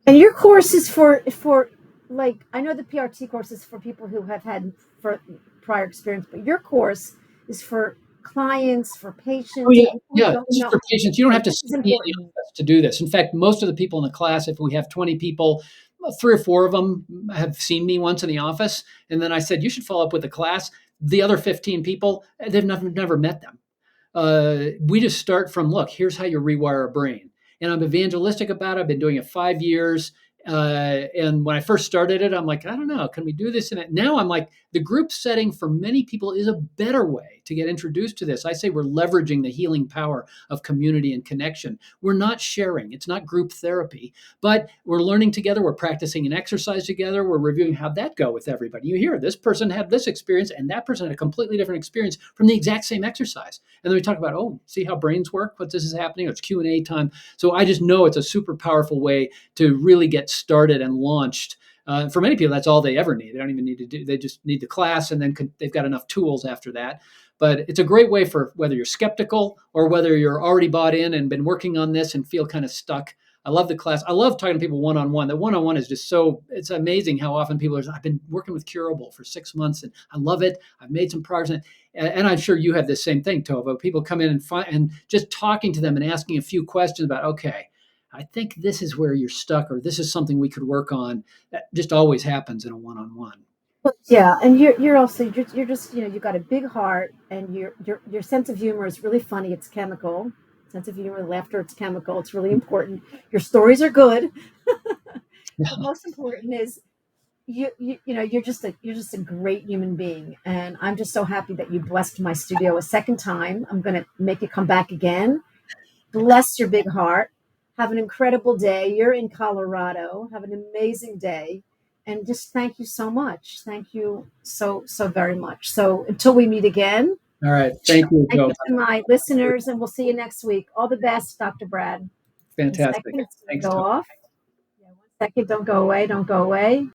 And your course is for like, I know the PRT course is for people who have had for prior experience, but your course is for clients, for Oh patients, yeah, for people who yeah. don't This is know. for patients. You don't have Like, to this see is me in the important. office to do this. In fact, most of the people in the class, if we have 20 people, 3 or 4 of them have seen me once in the office, and then I said you should follow up with the class. The other 15 people, they've never met them. We just start from, look, here's how you rewire a brain. And I'm evangelistic about it. I've been doing it 5 years. And when I first started it, I'm like, I don't know, can we do this? And now I'm like, the group setting for many people is a better way to get introduced to this. I say we're leveraging the healing power of community and connection. We're not sharing, it's not group therapy, but we're learning together. We're practicing an exercise together. We're reviewing how'd that go with everybody. You hear this person had this experience, and that person had a completely different experience from the exact same exercise. And then we talk about, oh, see how brains work? What this is happening? It's Q&A time. So I just know it's a super powerful way to really get started and launched. For many people, that's all they ever need. They don't even need to do. They just need the class, and then they've got enough tools after that. But it's a great way for whether you're skeptical or whether you're already bought in and been working on this and feel kind of stuck. I love the class. I love talking to people one on one. The one on one is just it's amazing how often people are, I've been working with Curable for 6 months and I love it. I've made some progress. And I'm sure you have the same thing, Tova. People come in and just talking to them and asking a few questions about, okay, I think this is where you're stuck, or this is something we could work on. That just always happens in a one-on-one. Yeah, and you're also you're just, you got a big heart, and your sense of humor is really funny. It's chemical. Sense of humor, laughter, it's chemical. It's really important. Your stories are good. But most important is, you're just a great human being, and I'm just so happy that you blessed my studio a second time. I'm going to make you come back again. Bless your big heart. Have an incredible day. You're in Colorado. Have an amazing day. And just thank you so much. Thank you so very much. So until we meet again, All right. Thank you, thank Tova. you to my listeners, and we'll see you next week. All the best, Dr. Brad. 1 second, Fantastic. it's going to Thanks, go Tova. off. Yeah, 1 second. Don't go away. Don't go away.